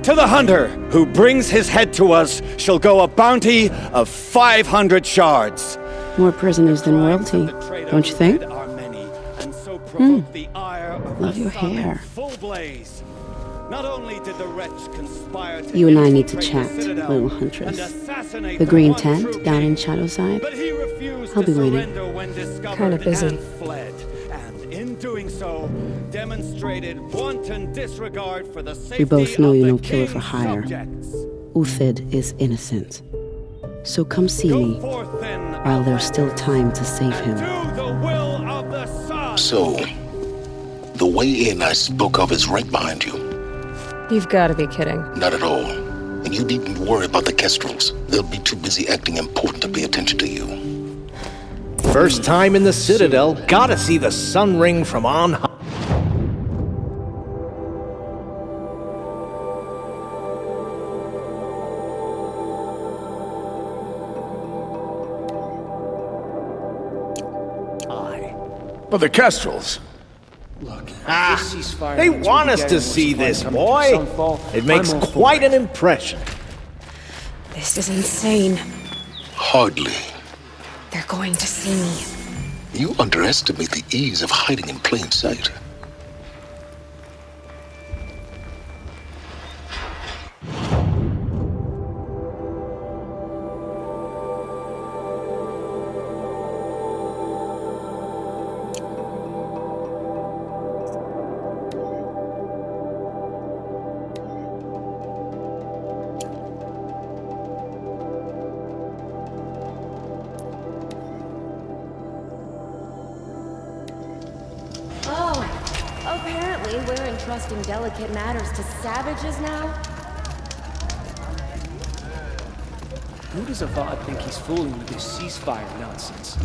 To the hunter who brings his head to us shall go a bounty of 500 shards. More prisoners than royalty, don't you think? Love your hair. You and I need to chat, little huntress. The green tent down in Shadowside. I'll be waiting. Kinda busy. Doing so, demonstrated wanton disregard for the safety We both know of you're the no killer for king's hire. subjects. Uthid is innocent. So come see me, while there's still time to save him. So, the way in I spoke of is right behind you. You've got to be kidding. Not at all. And you needn't worry about the Kestrels. They'll be too busy acting important to pay attention to you. First time in the Citadel, gotta see the sun ring from on high. But the Kestrels. Look, They want us to see this, boy. It makes quite an impression. This is insane. Hardly. They're going to see me. You underestimate the ease of hiding in plain sight. Apparently, we're entrusting delicate matters to savages now. Who does Avad think he's fooling with his ceasefire nonsense?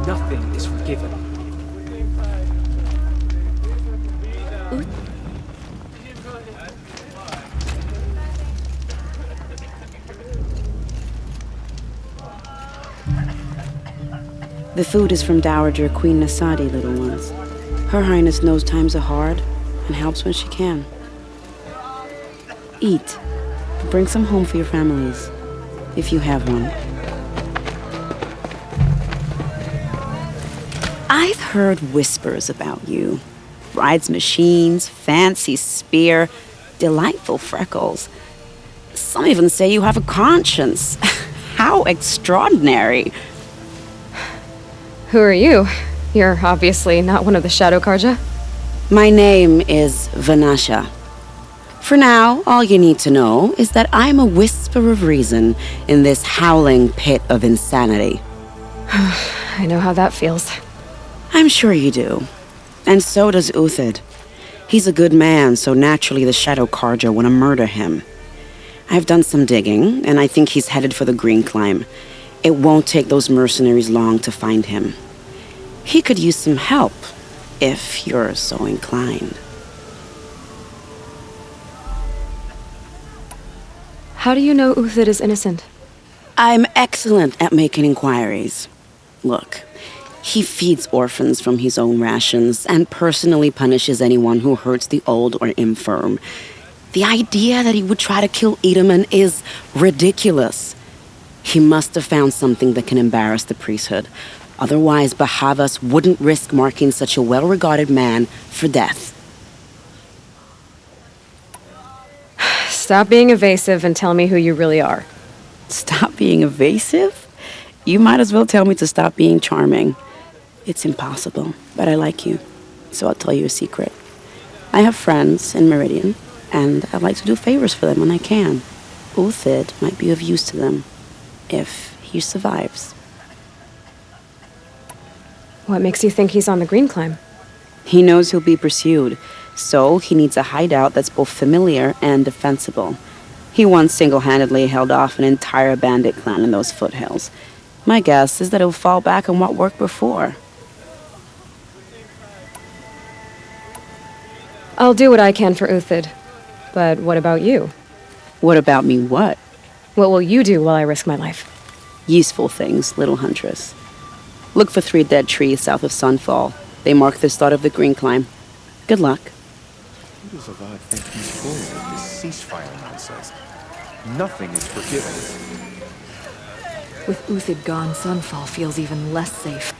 Nothing is forgiven. The food is from Dowager Queen Nasadi, little ones. Her Highness knows times are hard and helps when she can. Eat, but bring some home for your families, if you have one. I've heard whispers about you. Rides machines, fancy spear, delightful freckles. Some even say you have a conscience. How extraordinary. Who are you? You're obviously not one of the Shadow Karja. My name is Vanasha. For now, all you need to know is that I'm a whisper of reason in this howling pit of insanity. I know how that feels. I'm sure you do. And so does Uthid. He's a good man, so naturally the Shadow Karja want to murder him. I've done some digging, and I think he's headed for the Green Climb. It won't take those mercenaries long to find him. He could use some help, if you're so inclined. How do you know Uthid is innocent? I'm excellent at making inquiries. Look, he feeds orphans from his own rations and personally punishes anyone who hurts the old or infirm. The idea that he would try to kill Edelman is ridiculous. He must have found something that can embarrass the priesthood. Otherwise, Bahavas wouldn't risk marking such a well-regarded man for death. Stop being evasive and tell me who you really are. Stop being evasive? You might as well tell me to stop being charming. It's impossible, but I like you, so I'll tell you a secret. I have friends in Meridian, and I like to do favors for them when I can. Uthid might be of use to them, if he survives. What makes you think he's on the Green Climb? He knows he'll be pursued, so he needs a hideout that's both familiar and defensible. He once single-handedly held off an entire bandit clan in those foothills. My guess is that he'll fall back on what worked before. I'll do what I can for Uthid. But what about you? What about me what? What will you do while I risk my life? Useful things, little huntress. Look for 3 dead trees south of Sunfall. They mark the start of the Green Climb. Good luck. Who does Avad think he's fooling with this ceasefire nonsense? Nothing is forgiven. With Uthid gone, Sunfall feels even less safe.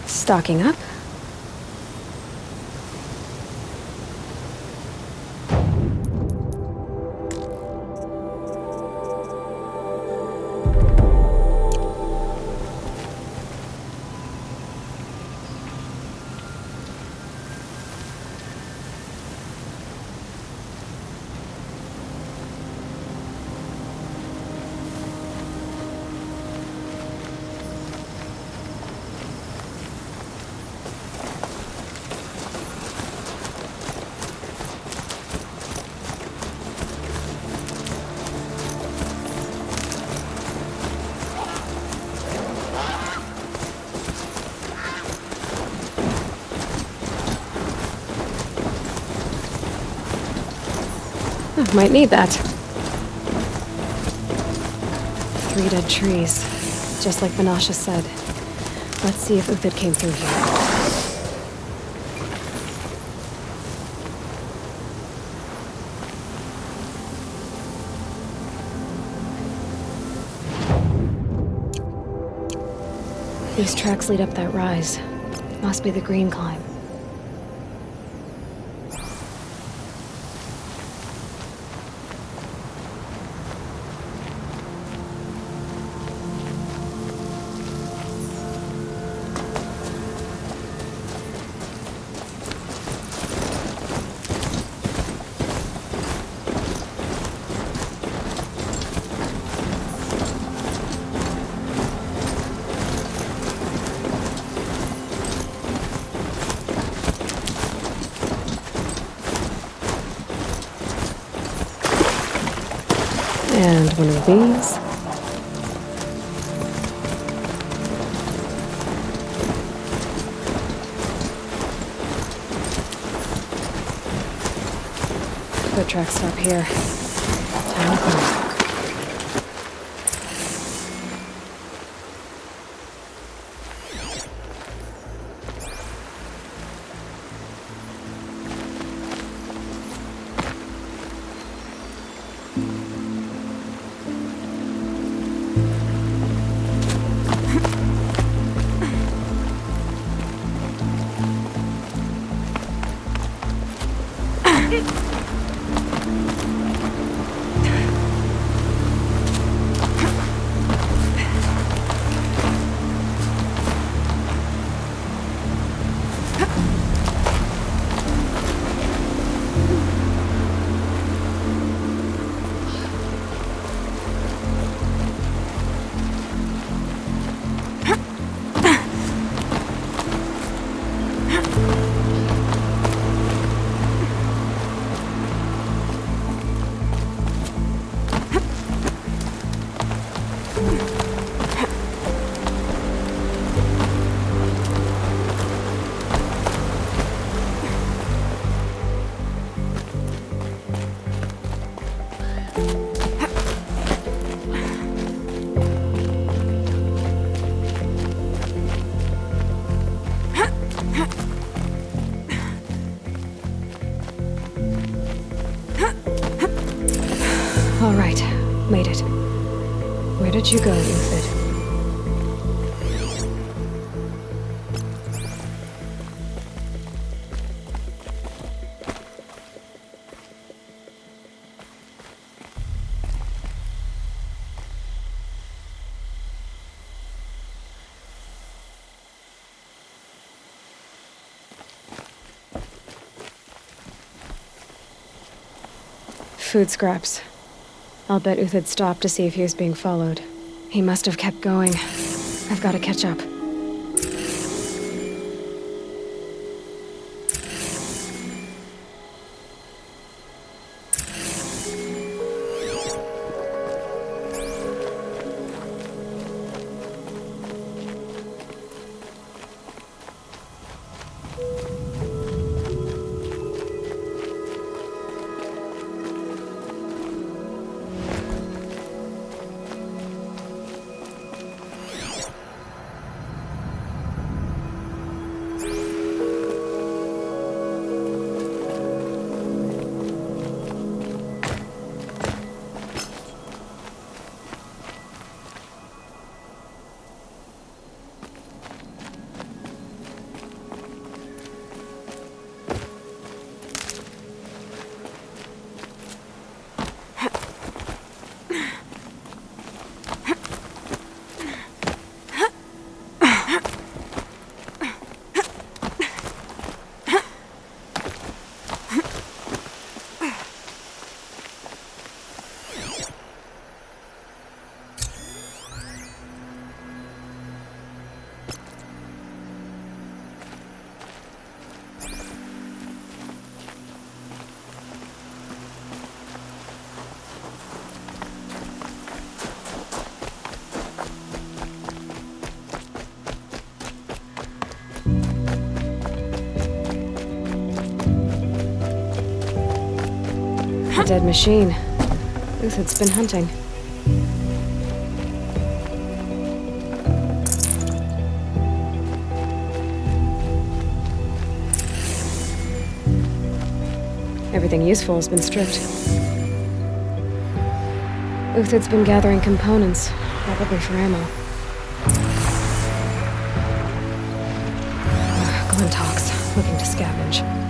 Stocking up? Might need that. 3 dead trees, just like Vanasha said. Let's see if Uthid came through here. These tracks lead up that rise. Must be the green climb. And one of these. Foot track stop here. Time to climb. All right, made it. Where did you go, Uthid? Food scraps. I'll bet Uthid stopped to see if he was being followed. He must have kept going. I've got to catch up. A dead machine. Uthid's been hunting. Everything useful has been stripped. Uthid's been gathering components, probably for ammo. Glintox, looking to scavenge.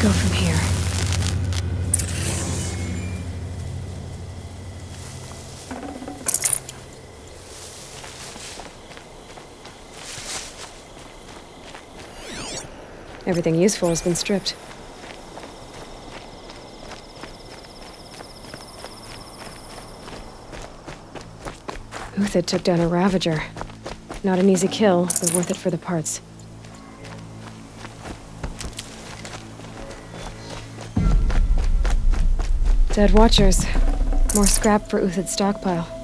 go from here? Everything useful has been stripped. Uthid took down a Ravager. Not an easy kill, but worth it for the parts. Dead Watchers. More scrap for Uthid's stockpile.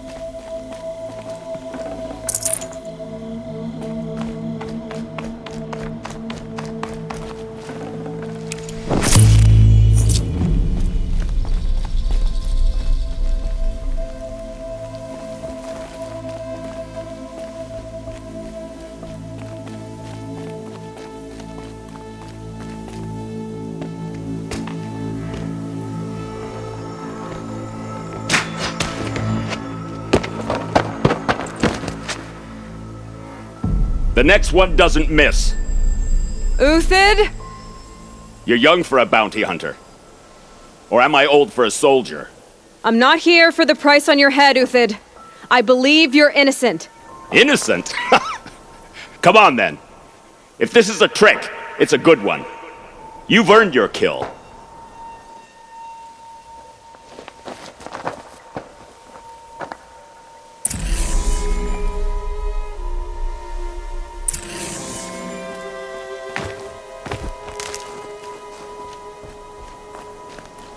The next one doesn't miss. Uthid? You're young for a bounty hunter. Or am I old for a soldier? I'm not here for the price on your head, Uthid. I believe you're innocent. Innocent? Come on, then. If this is a trick, it's a good one. You've earned your kill.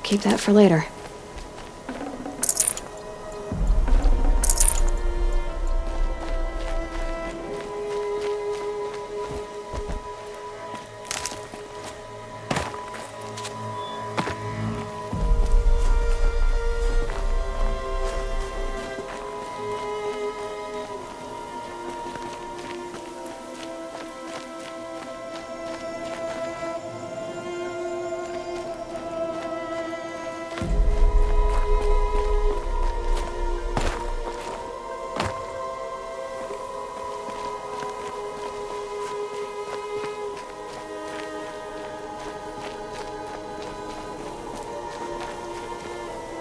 Keep that for later.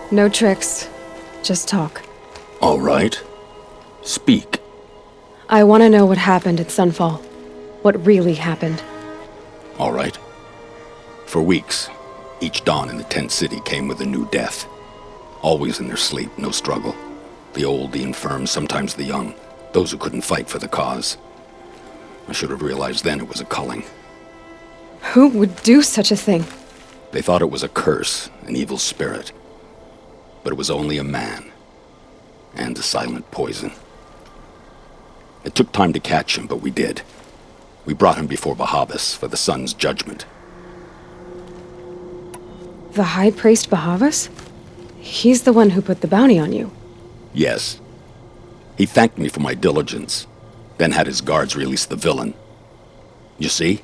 No tricks. Just talk. All right. Speak. I want to know what happened at Sunfall. What really happened. All right. For weeks, each dawn in the tent city came with a new death. Always in their sleep, no struggle. The old, the infirm, sometimes the young. Those who couldn't fight for the cause. I should have realized then it was a culling. Who would do such a thing? They thought it was a curse, an evil spirit. But it was only a man. And a silent poison. It took time to catch him, but we did. We brought him before Bahavas for the sun's judgment. The High Priest Bahavas? He's the one who put the bounty on you. Yes. He thanked me for my diligence, then had his guards release the villain. You see?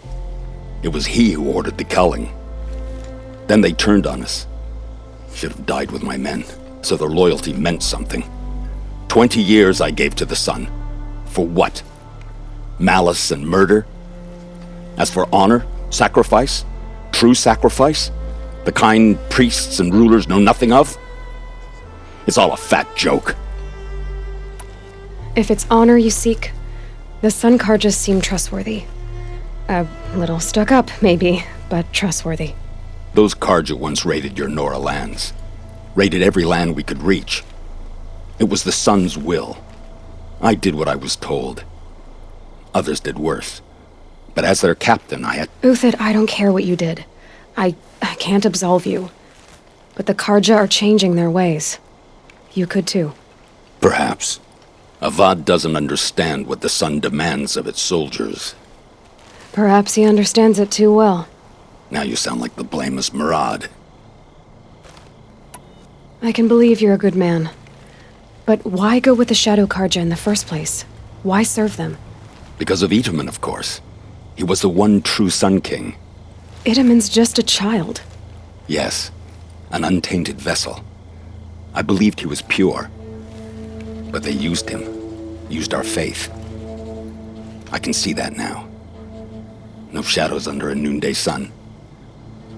It was he who ordered the culling. Then they turned on us. Should have died with my men, so their loyalty meant something. 20 years I gave to the sun. For what? Malice and murder? As for honor, sacrifice, true sacrifice, the kind priests and rulers know nothing of? It's all a fat joke. If it's honor you seek, the Sun Karjas seem trustworthy. A little stuck up, maybe, but trustworthy. Those Karja once raided your Nora lands. Raided every land we could reach. It was the sun's will. I did what I was told. Others did worse. But as their captain, I had... Uthid, I don't care what you did. I can't absolve you. But the Karja are changing their ways. You could too. Perhaps. Avad doesn't understand what the sun demands of its soldiers. Perhaps he understands it too well. Now you sound like the blameless Murad. I can believe you're a good man. But why go with the Shadow Karja in the first place? Why serve them? Because of Itaman, of course. He was the one true Sun King. Itaman's just a child. Yes, an untainted vessel. I believed he was pure. But they used him. Used our faith. I can see that now. No shadows under a noonday sun.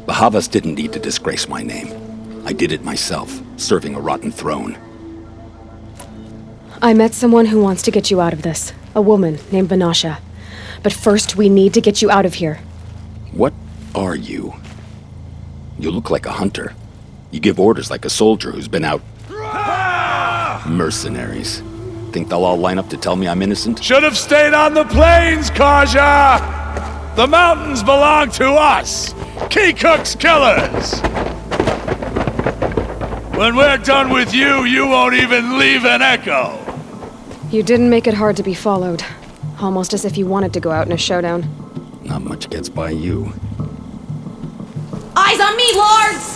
Bahavas didn't need to disgrace my name. I did it myself, serving a rotten throne. I met someone who wants to get you out of this. A woman named Vanasha. But first, we need to get you out of here. What are you? You look like a hunter. You give orders like a soldier who's been out... Mercenaries. Think they'll all line up to tell me I'm innocent? Should have stayed on the plains, Kaja! The mountains belong to us! Keycook's killers! When we're done with you, you won't even leave an echo! You didn't make it hard to be followed. Almost as if you wanted to go out in a showdown. Not much gets by you. Eyes on me, lords!